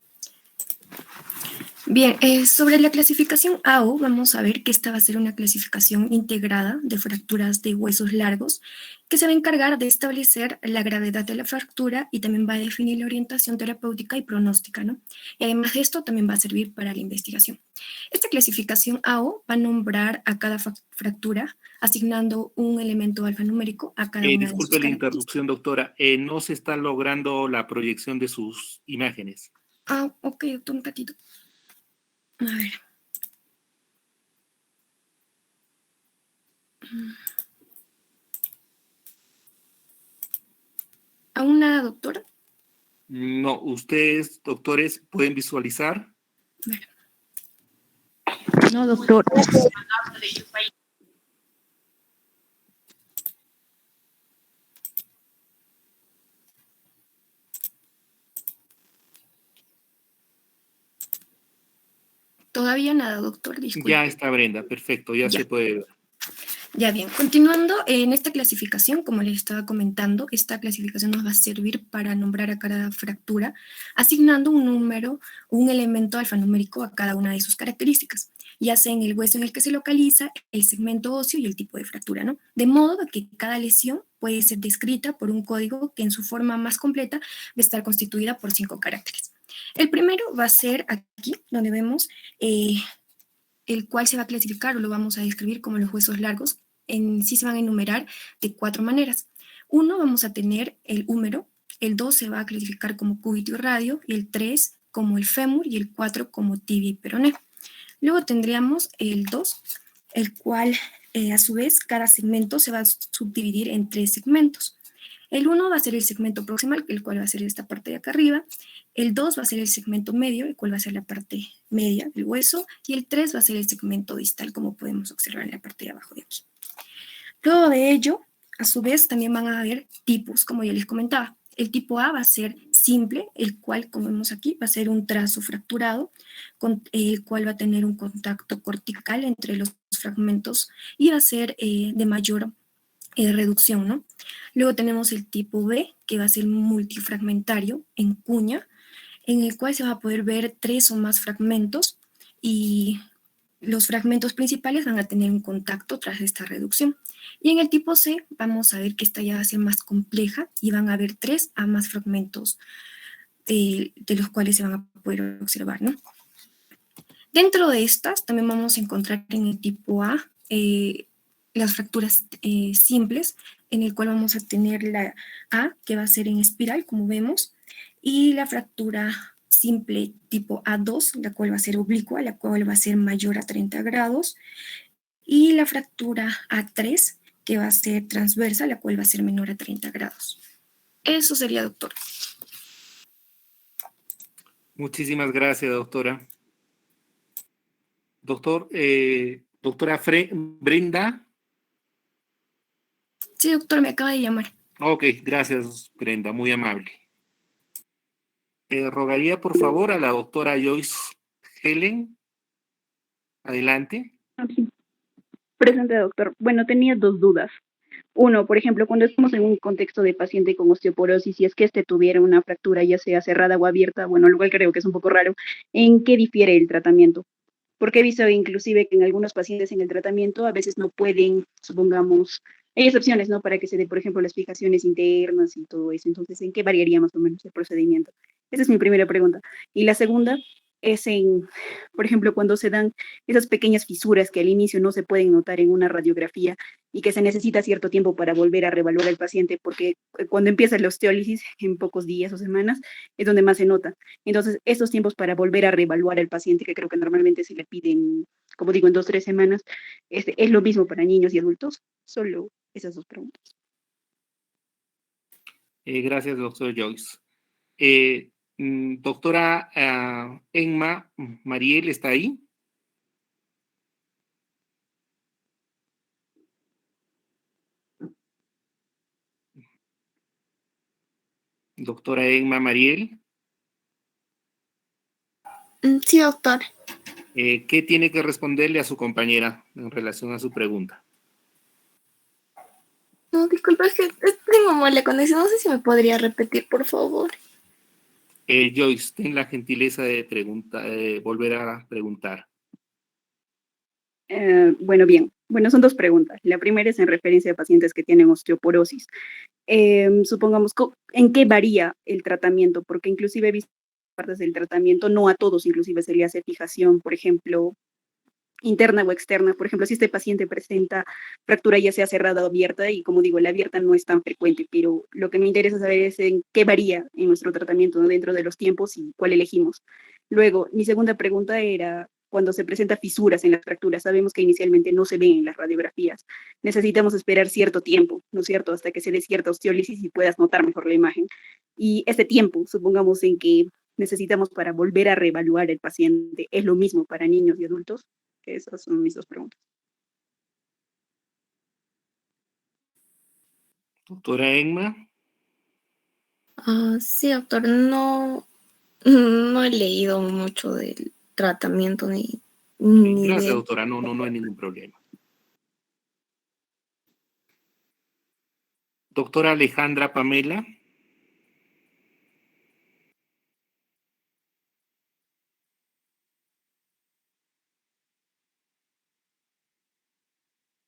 Bien, sobre la clasificación AU, vamos a ver que esta va a ser una clasificación integrada de fracturas de huesos largos que se va a encargar de establecer la gravedad de la fractura y también va a definir la orientación terapéutica y pronóstica, ¿no? Y además de esto también va a servir para la investigación. Esta clasificación AU va a nombrar a cada fractura asignando un elemento alfanumérico a cada una de sus Disculpe la características. interrupción, doctora. No se está logrando la proyección de sus imágenes. Ok, doctor, un ratito. A ver. ¿Aún nada, doctor? No, ustedes, doctores, ¿pueden visualizar? Bueno. No, doctor. Todavía nada, doctor, disculpe. Ya está, Brenda, perfecto, ya se puede ver. Ya bien, continuando en esta clasificación, como les estaba comentando, esta clasificación nos va a servir para nombrar a cada fractura, asignando un número, un elemento alfanumérico a cada una de sus características, ya sea en el hueso en el que se localiza, el segmento óseo y el tipo de fractura, ¿no? De modo que cada lesión puede ser descrita por un código que en su forma más completa va a estar constituida por 5 caracteres. El primero va a ser aquí, donde vemos el cual se va a clasificar o lo vamos a describir como los huesos largos. En sí se van a enumerar de 4 maneras. 1 vamos a tener el húmero, el 2 se va a clasificar como cúbito y radio, y el 3 como el fémur y el 4 como tibia y peroné. Luego tendríamos el 2, el cual a su vez cada segmento se va a subdividir en 3 segmentos. El 1 va a ser el segmento proximal, el cual va a ser esta parte de acá arriba. El 2 va a ser el segmento medio, el cual va a ser la parte media del hueso. Y el 3 va a ser el segmento distal, como podemos observar en la parte de abajo de aquí. Luego de ello, a su vez, también van a haber tipos, como ya les comentaba. El tipo A va a ser simple, el cual, como vemos aquí, va a ser un trazo fracturado, con el cual va a tener un contacto cortical entre los fragmentos y va a ser de mayor reducción, ¿no? Luego tenemos el tipo B, que va a ser multifragmentario en cuña, en el cual se va a poder ver 3 o más fragmentos y los fragmentos principales van a tener un contacto tras esta reducción. Y en el tipo C vamos a ver que esta ya va a ser más compleja y van a haber 3 a más fragmentos de los cuales se van a poder observar, ¿no? Dentro de estas también vamos a encontrar en el tipo A las fracturas simples, en el cual vamos a tener la A, que va a ser en espiral, como vemos, y la fractura simple tipo A2, la cual va a ser oblicua, la cual va a ser mayor a 30 grados, y la fractura A3, que va a ser transversa, la cual va a ser menor a 30 grados. Eso sería, doctor. Muchísimas gracias, doctora. Doctora Brenda. Sí, doctor, me acaba de llamar. Ok, gracias, Brenda, muy amable. Rogaría, por favor, a la doctora Joyce Helen. Adelante. Sí. Presente, doctor. Bueno, tenía 2 dudas. Uno, por ejemplo, cuando estamos en un contexto de paciente con osteoporosis, si es que tuviera una fractura, ya sea cerrada o abierta, bueno, lo cual creo que es un poco raro, ¿en qué difiere el tratamiento? Porque he visto inclusive que en algunos pacientes en el tratamiento a veces no pueden, supongamos, hay excepciones, ¿no? Para que se dé, por ejemplo, las fijaciones internas y todo eso. Entonces, ¿en qué variaría más o menos el procedimiento? Esa es mi primera pregunta. Y la segunda es en, por ejemplo, cuando se dan esas pequeñas fisuras que al inicio no se pueden notar en una radiografía y que se necesita cierto tiempo para volver a reevaluar al paciente, porque cuando empieza la osteólisis, en pocos días o semanas, es donde más se nota. Entonces, estos tiempos para volver a reevaluar al paciente, que creo que normalmente se le piden, como digo, en 2 o 3 semanas, es lo mismo para niños y adultos. Solo esas dos preguntas. Gracias, doctor Joyce. Doctora Emma Mariel, ¿está ahí? Doctora Emma Mariel. Sí, doctor. ¿Qué tiene que responderle a su compañera en relación a su pregunta? No, disculpa, es que tengo mala conexión. No sé si me podría repetir, por favor. Joyce, ten la gentileza de volver a preguntar. Bueno, bien. Bueno, son dos preguntas. La primera es en referencia a pacientes que tienen osteoporosis. Supongamos, ¿en qué varía el tratamiento? Porque inclusive he visto partes del tratamiento, no a todos inclusive se le hace fijación, por ejemplo, interna o externa. Por ejemplo, si este paciente presenta fractura ya sea cerrada o abierta, y como digo, la abierta no es tan frecuente, pero lo que me interesa saber es en qué varía en nuestro tratamiento, ¿no? Dentro de los tiempos y cuál elegimos. Luego, mi segunda pregunta era, cuando se presenta fisuras en las fracturas, sabemos que inicialmente no se ven en las radiografías. Necesitamos esperar cierto tiempo, ¿no es cierto?, hasta que se dé cierta osteólisis y puedas notar mejor la imagen. Y este tiempo, supongamos en que necesitamos para volver a reevaluar el paciente, ¿es lo mismo para niños y adultos? Esas son mis dos preguntas. Doctora Emma. Sí, doctor. No he leído mucho del tratamiento ni Gracias, de... doctora. No hay ningún problema. Doctora Alejandra Pamela.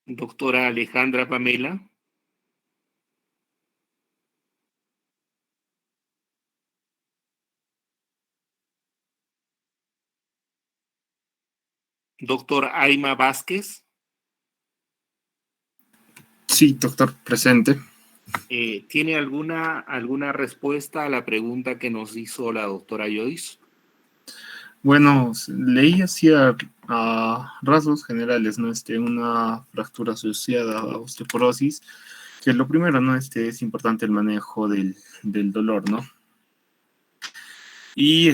Doctora Alejandra Pamela. Doctor Aima Vázquez. Sí, doctor, presente. ¿Tiene alguna respuesta a la pregunta que nos hizo la doctora Joyce? Bueno, leí hacia rasgos generales, ¿no? Una fractura asociada a osteoporosis, que lo primero, ¿no? Es importante el manejo del dolor, ¿no? Y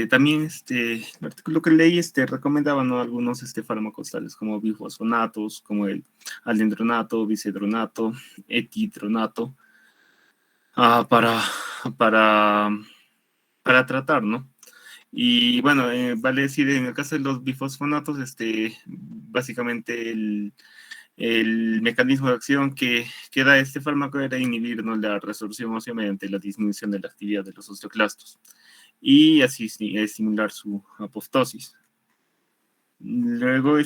también el artículo que leí recomendaba, ¿no? Algunos fármacos tales como bifosfonatos, como el alendronato, bisedronato, etidronato, para tratar, ¿no? Y bueno, vale decir, en el caso de los bifosfonatos, básicamente el mecanismo de acción que da este fármaco era inhibir, ¿no?, la resorción ósea mediante la disminución de la actividad de los osteoclastos y así estimular su apoptosis. Luego,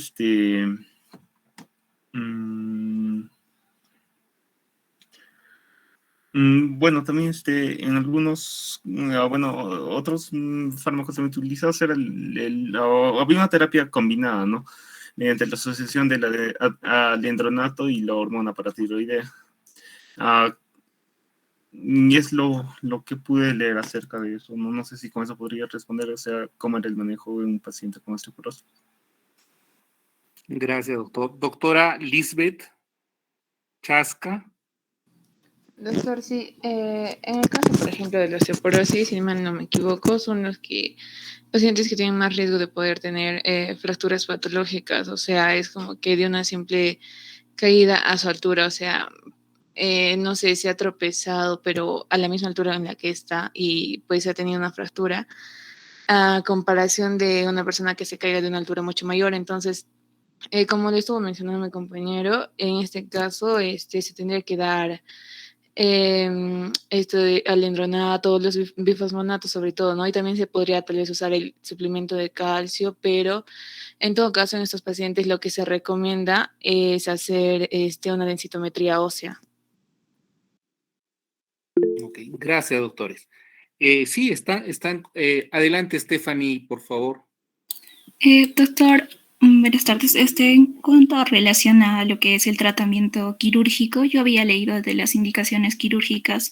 bueno, también en algunos, otros fármacos también utilizados era había una terapia combinada, ¿no? Mediante la asociación de alendronato y la hormona paratiroidea. Y es lo que pude leer acerca de eso. No sé si con eso podría responder, o sea, cómo era el manejo de un paciente con osteoporosis. Gracias, doctor. Doctora Lisbeth Chasca. Doctor, sí, en el caso, por ejemplo, de la osteoporosis, si mal no me equivoco, son los pacientes que tienen más riesgo de poder tener fracturas patológicas, o sea, es como que de una simple caída a su altura, o sea, no sé, se ha tropezado, pero a la misma altura en la que está y pues ha tenido una fractura, a comparación de una persona que se caiga de una altura mucho mayor. Entonces, como le estuvo mencionando mi compañero, en este caso se tendría que dar esto de alendronato, los bifosfonatos sobre todo, ¿no? Y también se podría tal vez usar el suplemento de calcio, pero en todo caso en estos pacientes lo que se recomienda es hacer una densitometría ósea. Ok, gracias, doctores. Sí, están. Adelante, Stephanie, por favor. Doctor, buenas tardes. En cuanto a relación a lo que es el tratamiento quirúrgico, yo había leído de las indicaciones quirúrgicas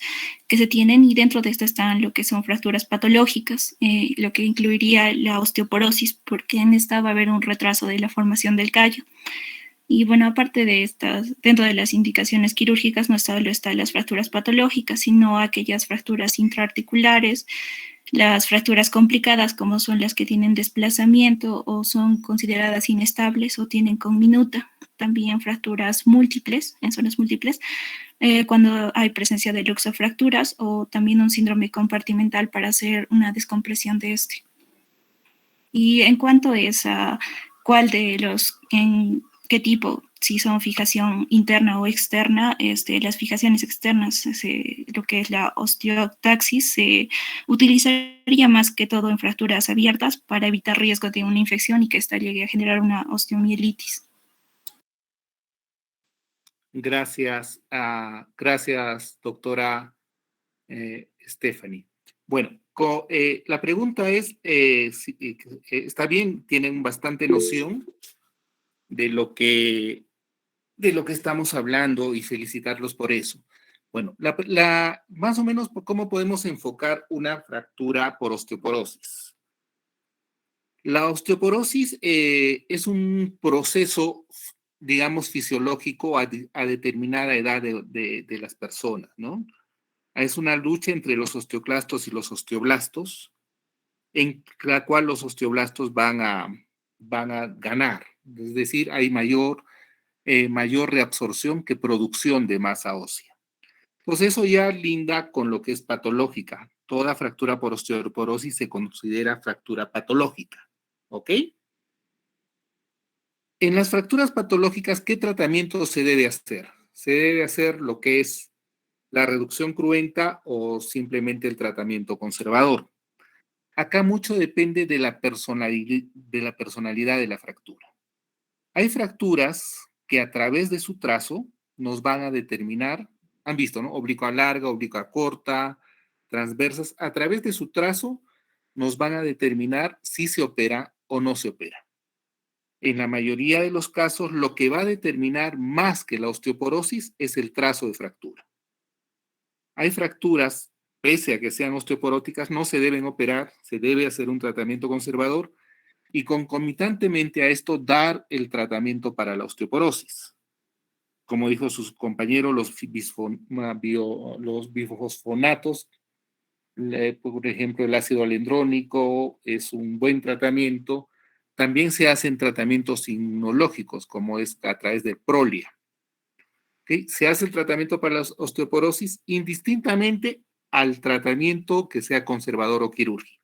que se tienen y dentro de esto están lo que son fracturas patológicas, lo que incluiría la osteoporosis, porque en esta va a haber un retraso de la formación del callo. Y bueno, aparte de estas, dentro de las indicaciones quirúrgicas no solo están las fracturas patológicas, sino aquellas fracturas intraarticulares, las fracturas complicadas como son las que tienen desplazamiento o son consideradas inestables o tienen conminuta. También fracturas múltiples, en zonas múltiples, cuando hay presencia de luxofracturas o también un síndrome compartimental para hacer una descompresión de este. Y en cuanto es a cuál de los, en qué tipo, si son fijación interna o externa, las fijaciones externas, lo que es la osteotaxis, se utilizaría más que todo en fracturas abiertas para evitar riesgo de una infección y que esta llegue a generar una osteomielitis. Gracias, gracias, doctora Stephanie. Bueno, la pregunta es, está bien, tienen bastante noción de lo que estamos hablando y felicitarlos por eso. Bueno, más o menos, ¿cómo podemos enfocar una fractura por osteoporosis? La osteoporosis es un proceso, digamos, fisiológico a determinada edad de las personas, ¿no? Es una lucha entre los osteoclastos y los osteoblastos, en la cual los osteoblastos van a ganar. Es decir, hay mayor reabsorción que producción de masa ósea. Pues eso ya linda con lo que es patológica. Toda fractura por osteoporosis se considera fractura patológica. ¿Ok? En las fracturas patológicas, ¿qué tratamiento se debe hacer? Se debe hacer lo que es la reducción cruenta o simplemente el tratamiento conservador. Acá mucho depende de la personalidad de la fractura. Hay fracturas que a través de su trazo nos van a determinar, han visto, ¿no? Oblicua larga, oblicua corta, transversas, a través de su trazo nos van a determinar si se opera o no se opera. En la mayoría de los casos, lo que va a determinar más que la osteoporosis es el trazo de fractura. Hay fracturas, pese a que sean osteoporóticas, no se deben operar, se debe hacer un tratamiento conservador y concomitantemente a esto dar el tratamiento para la osteoporosis. Como dijo sus compañeros, los bifosfonatos, por ejemplo, el ácido alendrónico es un buen tratamiento. También se hacen tratamientos inmunológicos, como es a través de Prolia. ¿Okay? Se hace el tratamiento para la osteoporosis indistintamente al tratamiento que sea conservador o quirúrgico.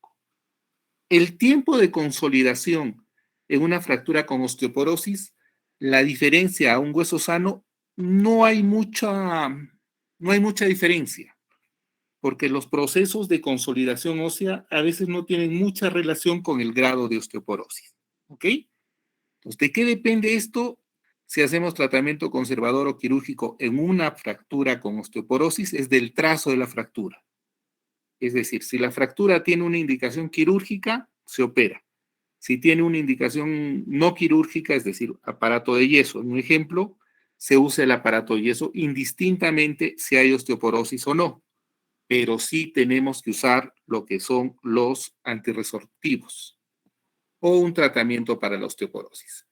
El tiempo de consolidación en una fractura con osteoporosis, la diferencia a un hueso sano, no hay mucha diferencia, porque los procesos de consolidación ósea a veces no tienen mucha relación con el grado de osteoporosis. ¿Ok? Entonces, ¿de qué depende esto? Si hacemos tratamiento conservador o quirúrgico en una fractura con osteoporosis, es del trazo de la fractura. Es decir, si la fractura tiene una indicación quirúrgica, se opera. Si tiene una indicación no quirúrgica, es decir, aparato de yeso, en un ejemplo, se usa el aparato de yeso indistintamente si hay osteoporosis o no. Pero sí tenemos que usar lo que son los antirresortivos o un tratamiento para la osteoporosis.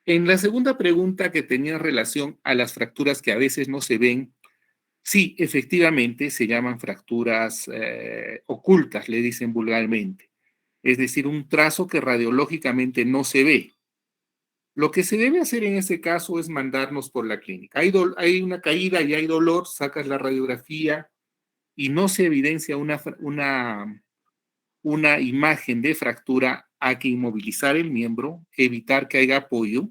En la segunda pregunta que tenía relación a las fracturas que a veces no se ven, sí, efectivamente se llaman fracturas ocultas, le dicen vulgarmente. Es decir, un trazo que radiológicamente no se ve. Lo que se debe hacer en ese caso es mandarnos por la clínica. Hay una caída y hay dolor, sacas la radiografía y no se evidencia una imagen de fractura, hay que inmovilizar el miembro, evitar que haya apoyo,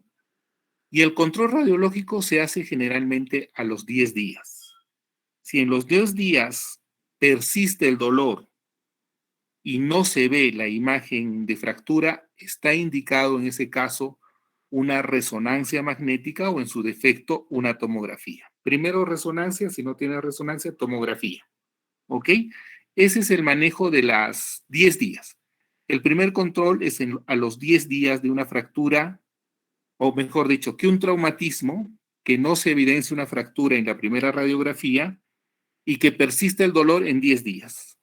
y el control radiológico se hace generalmente a los 10 días. Si en los 10 días persiste el dolor y no se ve la imagen de fractura, está indicado en ese caso una resonancia magnética o en su defecto una tomografía. Primero resonancia, si no tiene resonancia, tomografía. ¿Ok? Ese es el manejo de las 10 días. El primer control es a los 10 días de una fractura, o mejor dicho, que un traumatismo, que no se evidencia una fractura en la primera radiografía y que persiste el dolor en 10 días.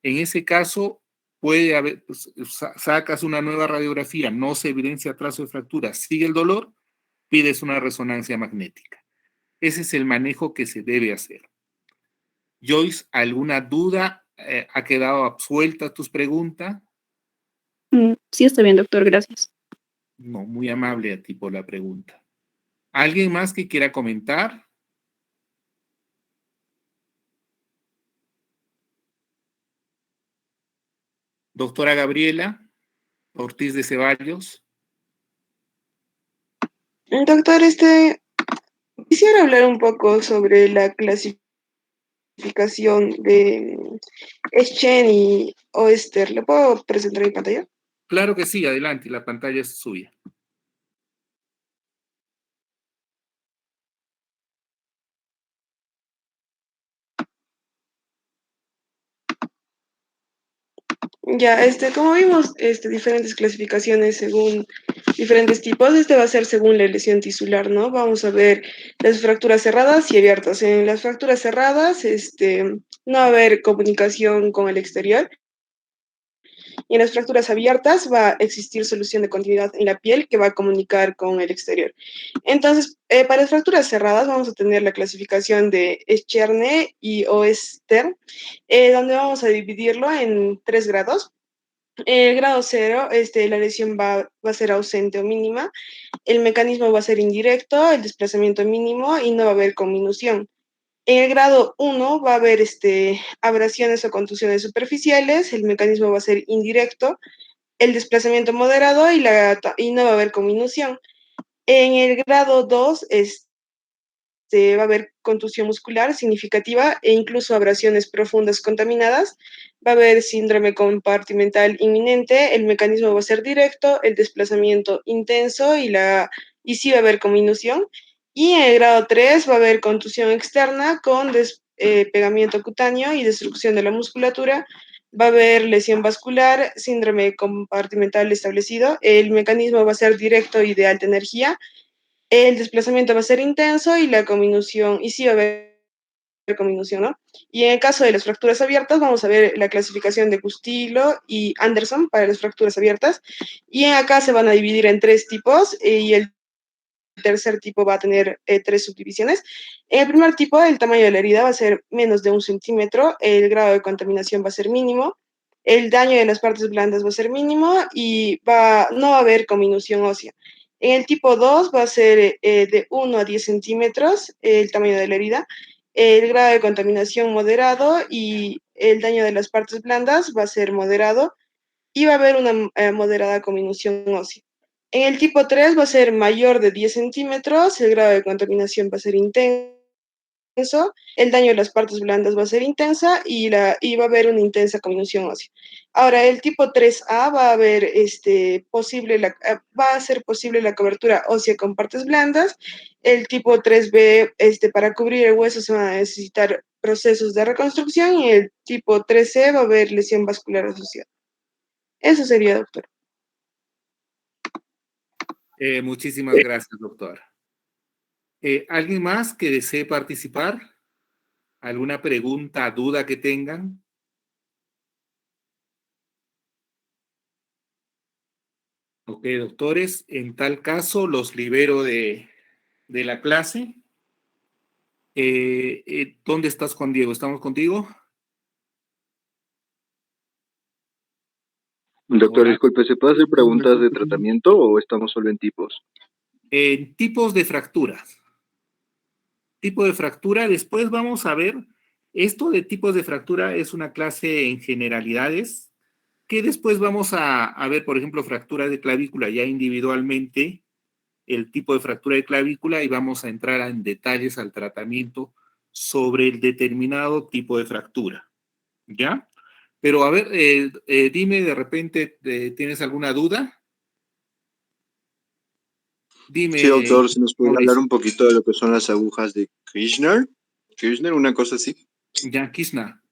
En ese caso, puede haber, pues, sacas una nueva radiografía, no se evidencia trazo de fractura, sigue el dolor, pides una resonancia magnética. Ese es el manejo que se debe hacer. Joyce, ¿alguna duda? ¿Ha quedado absuelta tus preguntas? Sí, está bien, doctor, gracias. No, muy amable a ti por la pregunta. ¿Alguien más que quiera comentar? Doctora Gabriela Ortiz de Ceballos. Doctor, quisiera hablar un poco sobre la clasificación de Schön y Oester. ¿Le puedo presentar mi pantalla? Claro que sí, adelante, la pantalla es suya. Ya, como vimos, diferentes clasificaciones según diferentes tipos, va a ser según la lesión tisular, ¿no? Vamos a ver las fracturas cerradas y abiertas. En las fracturas cerradas, no va a haber comunicación con el exterior. Y en las fracturas abiertas va a existir solución de continuidad en la piel que va a comunicar con el exterior. Entonces, para las fracturas cerradas vamos a tener la clasificación de Schern y Oester, donde vamos a dividirlo en 3 grados. El grado 0, la lesión va a ser ausente o mínima, el mecanismo va a ser indirecto, el desplazamiento mínimo y no va a haber conminución. En el grado 1 va a haber abrasiones o contusiones superficiales, el mecanismo va a ser indirecto, el desplazamiento moderado y no va a haber conminución. En el grado 2 va a haber contusión muscular significativa e incluso abrasiones profundas contaminadas. Va a haber síndrome compartimental inminente, el mecanismo va a ser directo, el desplazamiento intenso y sí va a haber conminución. Y en el grado 3 va a haber contusión externa con pegamiento cutáneo y destrucción de la musculatura. Va a haber lesión vascular, síndrome compartimental establecido. El mecanismo va a ser directo y de alta energía. El desplazamiento va a ser intenso y la conminución, y sí va a haber conminución, ¿no? Y en el caso de las fracturas abiertas, vamos a ver la clasificación de Gustilo y Anderson para las fracturas abiertas. Y acá se van a dividir en 3 tipos y el tercer tipo va a tener 3 subdivisiones. En el primer tipo, el tamaño de la herida va a ser menos de 1 centímetro, el grado de contaminación va a ser mínimo, el daño de las partes blandas va a ser mínimo y no va a haber conminución ósea. En el tipo 2 va a ser de 1 a 10 centímetros el tamaño de la herida, el grado de contaminación moderado y el daño de las partes blandas va a ser moderado y va a haber una moderada conminución ósea. En el tipo 3 va a ser mayor de 10 centímetros, el grado de contaminación va a ser intenso, el daño de las partes blandas va a ser intensa y va a haber una intensa conminución ósea. Ahora, el tipo 3A va a haber va a ser posible la cobertura ósea con partes blandas. El tipo 3B, para cubrir el hueso se van a necesitar procesos de reconstrucción y el tipo 3C va a haber lesión vascular asociada. Eso sería, doctor. Muchísimas gracias, doctor. ¿Alguien más que desee participar? ¿Alguna pregunta, duda que tengan? Ok, doctores, en tal caso los libero de la clase. ¿Dónde estás, Juan Diego? ¿Estamos contigo? Doctor, Hola. disculpe, ¿se puede hacer preguntas de tratamiento o estamos solo en tipos? Tipos de fracturas. Tipo de fractura, después vamos a ver, esto de tipos de fractura es una clase en generalidades, que después vamos a ver, por ejemplo, fractura de clavícula ya individualmente, el tipo de fractura de clavícula y vamos a entrar en detalles al tratamiento sobre el determinado tipo de fractura, ¿ya? Pero a ver, dime de repente, ¿tienes alguna duda? Dime, Sí, doctor, si nos podría hablar Mauricio. un poquito de lo que son las agujas de Kirchner. Kirchner, una cosa así. Ya, Kishna.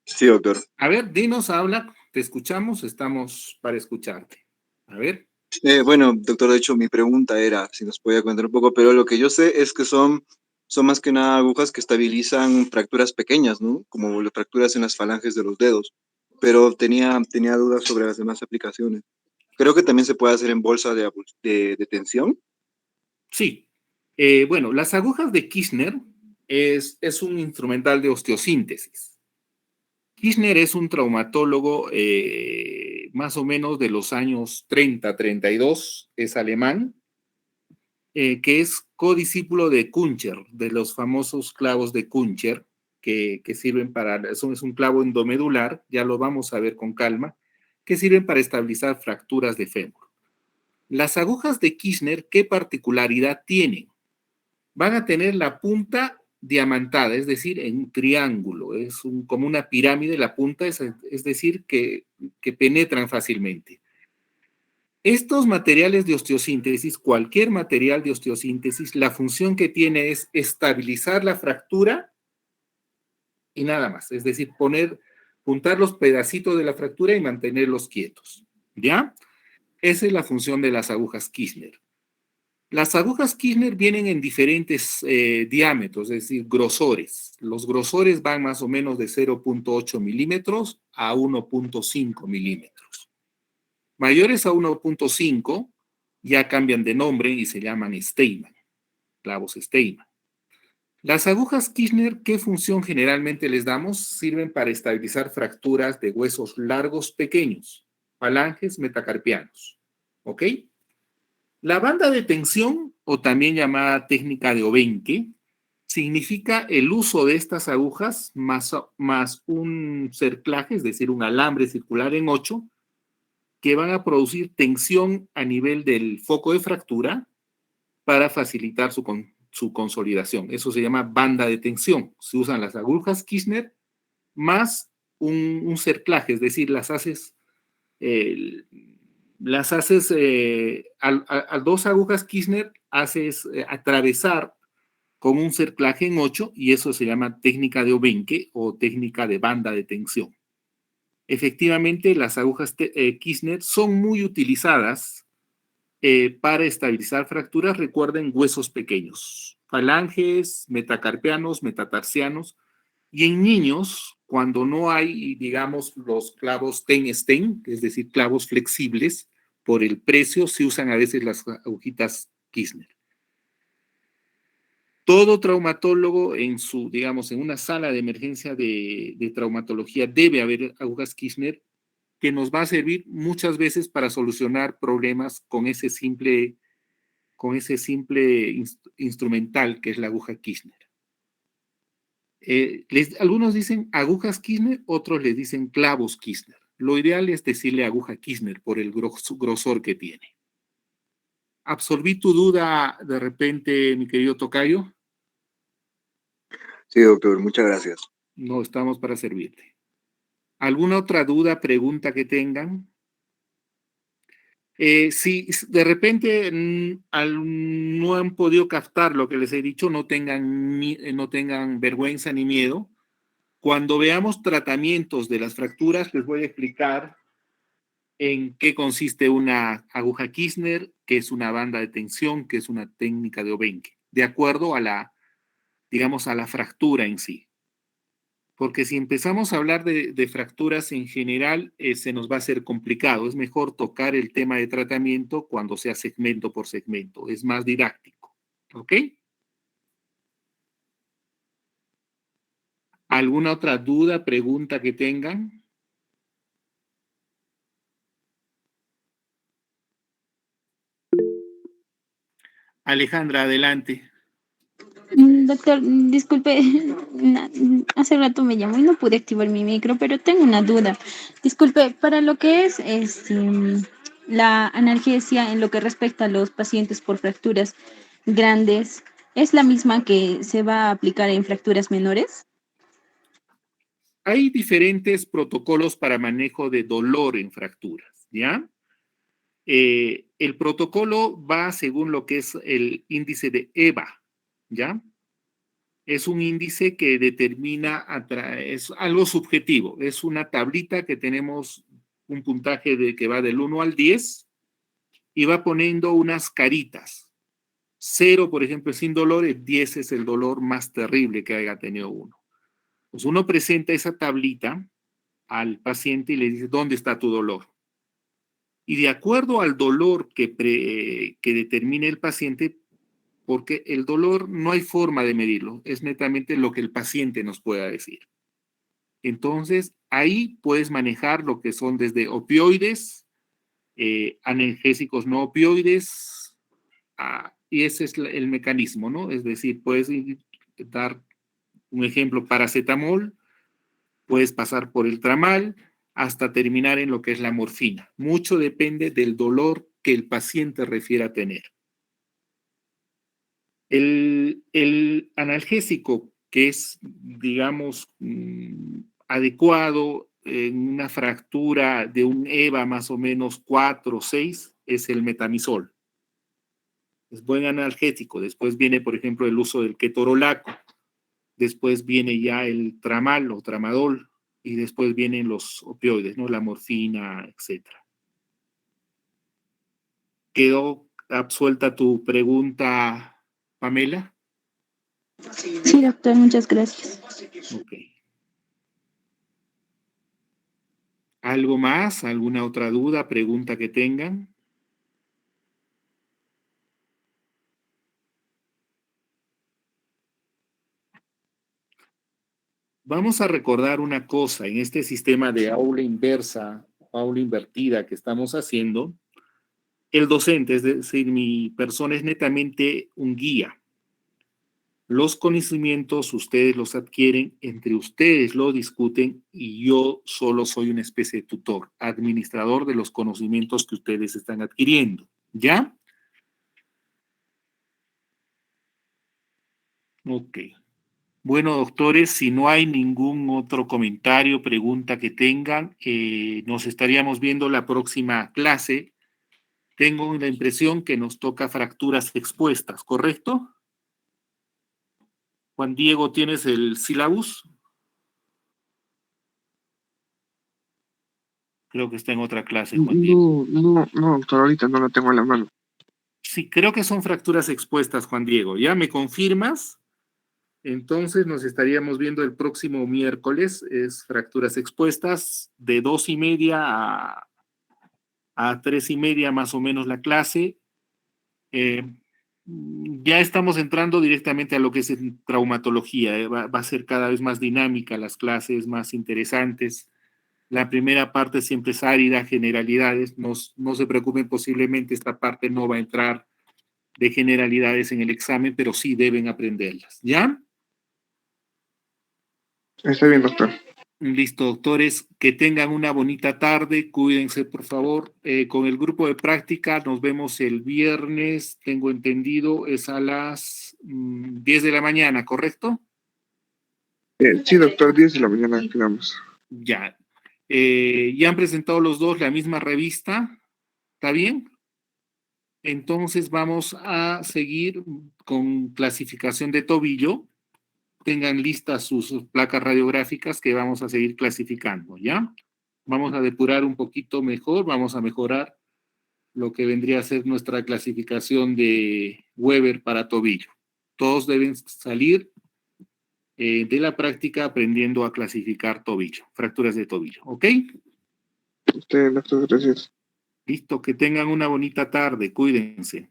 Sí, doctor. A ver, dinos, habla, te escuchamos, estamos para escucharte. A ver. Bueno, doctor, de hecho, mi pregunta era si nos podía contar un poco, pero lo que yo sé es que son más que nada agujas que estabilizan fracturas pequeñas, ¿no? Como las fracturas en las falanges de los dedos. Pero tenía dudas sobre las demás aplicaciones. Creo que también se puede hacer en bolsa de tensión. Sí. Bueno, las agujas de Kirchner es un instrumental de osteosíntesis. Kirchner es un traumatólogo más o menos de los años 30, 32, es alemán, que es codiscípulo de Kuncher, de los famosos clavos de Kuncher, que sirven para, eso es un clavo endomedular, ya lo vamos a ver con calma, que sirven para estabilizar fracturas de fémur. Las agujas de Kirchner, ¿qué particularidad tienen? Van a tener la punta diamantada, es decir, en un triángulo, como una pirámide, la punta es decir, que penetran fácilmente. Estos materiales de osteosíntesis, cualquier material de osteosíntesis, la función que tiene es estabilizar la fractura y nada más, es decir, juntar los pedacitos de la fractura y mantenerlos quietos, ¿ya? Esa es la función de las agujas Kirchner. Las agujas Kirchner vienen en diferentes diámetros, es decir, grosores. Los grosores van más o menos de 0.8 milímetros a 1.5 milímetros. Mayores a 1.5 ya cambian de nombre y se llaman Steinmann, clavos Steinmann. Las agujas Kirchner, ¿qué función generalmente les damos? Sirven para estabilizar fracturas de huesos largos pequeños, falanges metacarpianos. ¿Ok? La banda de tensión, o también llamada técnica de Obenque, significa el uso de estas agujas más un cerclaje, es decir, un alambre circular en 8, que van a producir tensión a nivel del foco de fractura para facilitar su consolidación. Eso se llama banda de tensión. Se usan las agujas Kirchner más un cerclaje, es decir, las haces a dos agujas Kirchner, haces atravesar con un cerclaje en 8 y eso se llama técnica de Obenque o técnica de banda de tensión. Efectivamente, las agujas Kirchner son muy utilizadas para estabilizar fracturas, recuerden, huesos pequeños, falanges, metacarpianos, metatarsianos, y en niños, cuando no hay, digamos, los clavos ten-sten, es decir, clavos flexibles, por el precio se usan a veces las agujitas Kirchner. Todo traumatólogo digamos, en una sala de emergencia de traumatología debe haber agujas Kirchner que nos va a servir muchas veces para solucionar problemas con ese simple instrumental que es la aguja Kirchner. Algunos dicen agujas Kirchner, otros les dicen clavos Kirchner. Lo ideal es decirle aguja Kirchner por el grosor que tiene. ¿Absorbí tu duda de repente, mi querido tocayo? Sí, doctor, muchas gracias. No, estamos para servirte. ¿Alguna otra duda, pregunta que tengan? Si de repente no han podido captar lo que les he dicho, no tengan vergüenza ni miedo. Cuando veamos tratamientos de las fracturas, les voy a explicar en qué consiste una aguja Kirchner, qué es una banda de tensión, qué es una técnica de Obenque, de acuerdo a digamos, a la fractura en sí. Porque si empezamos a hablar de fracturas en general, se nos va a hacer complicado. Es mejor tocar el tema de tratamiento cuando sea segmento por segmento. Es más didáctico. ¿Ok? ¿Alguna otra duda, pregunta que tengan? Alejandra, adelante. Doctor, disculpe, hace rato me llamó y no pude activar mi micro, pero tengo una duda. Disculpe, para lo que es la analgesia en lo que respecta a los pacientes por fracturas grandes, ¿Es la misma que se va a aplicar en fracturas menores? Hay diferentes protocolos para manejo de dolor en fracturas, ¿ya? El protocolo va según lo que es el índice de EVA, ¿ya? Es un índice que determina, es algo subjetivo, es una tablita que tenemos un puntaje que va del 1 al 10 y va poniendo unas caritas. 0, por ejemplo, es sin dolor, el 10 es el dolor más terrible que haya tenido uno. Pues uno presenta esa tablita al paciente y le dice, ¿dónde está tu dolor? Y de acuerdo al dolor que determine el paciente, porque el dolor no hay forma de medirlo, es netamente lo que el paciente nos pueda decir. Entonces, ahí puedes manejar lo que son desde opioides, analgésicos no opioides, y ese es el mecanismo, ¿no? Es decir, puedes dar un ejemplo, paracetamol, puedes pasar por el tramal, hasta terminar en lo que es la morfina. Mucho depende del dolor que el paciente refiera tener. El analgésico que es, digamos, adecuado en una fractura de un EVA más o menos 4 o 6 es el metamizol. Es buen analgésico. Después viene, por ejemplo, el uso del ketorolaco. Después viene ya el tramal o tramadol. Y después vienen los opioides, ¿no? La morfina, etc. ¿Quedó absuelta tu pregunta, Pamela? Sí, doctor, muchas gracias. Ok. ¿Algo más? ¿Alguna otra duda, pregunta que tengan? Vamos a recordar una cosa, en este sistema de aula inversa, aula invertida que estamos haciendo, el docente, es decir, mi persona es netamente un guía. Los conocimientos ustedes los adquieren, entre ustedes lo discuten y yo solo soy una especie de tutor, administrador de los conocimientos que ustedes están adquiriendo. ¿Ya? Ok. Bueno, doctores, si no hay ningún otro comentario, pregunta que tengan, nos estaríamos viendo la próxima clase. Tengo la impresión que nos toca fracturas expuestas, ¿correcto? Juan Diego, ¿tienes el sílabus? Creo que está en otra clase, Juan Diego. No, doctor, ahorita no lo tengo en la mano. Sí, creo que son fracturas expuestas, Juan Diego. ¿Ya me confirmas? Entonces nos estaríamos viendo el próximo miércoles. Es fracturas expuestas de 2:30 a 3:30 más o menos la clase. Ya estamos entrando directamente a lo que es traumatología. Va a ser cada vez más dinámica las clases, más interesantes. La primera parte siempre es árida, generalidades. No se preocupen, posiblemente esta parte no va a entrar de generalidades en el examen, pero sí deben aprenderlas. ¿Ya? Está bien, doctor. Listo, doctores. Que tengan una bonita tarde. Cuídense, por favor. Con el grupo de práctica nos vemos el viernes. Tengo entendido, es a las 10 de la mañana, ¿correcto? Sí, doctor, 10 de la mañana, quedamos. Ya. Ya han presentado los dos la misma revista. ¿Está bien? Entonces vamos a seguir con clasificación de tobillo. Tengan listas sus placas radiográficas que vamos a seguir clasificando, ¿ya? Vamos a depurar un poquito mejor, vamos a mejorar lo que vendría a ser nuestra clasificación de Weber para tobillo. Todos deben salir de la práctica aprendiendo a clasificar tobillo, fracturas de tobillo, ¿ok? Usted, doctor, gracias. Listo, que tengan una bonita tarde, cuídense.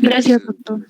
Gracias, doctor.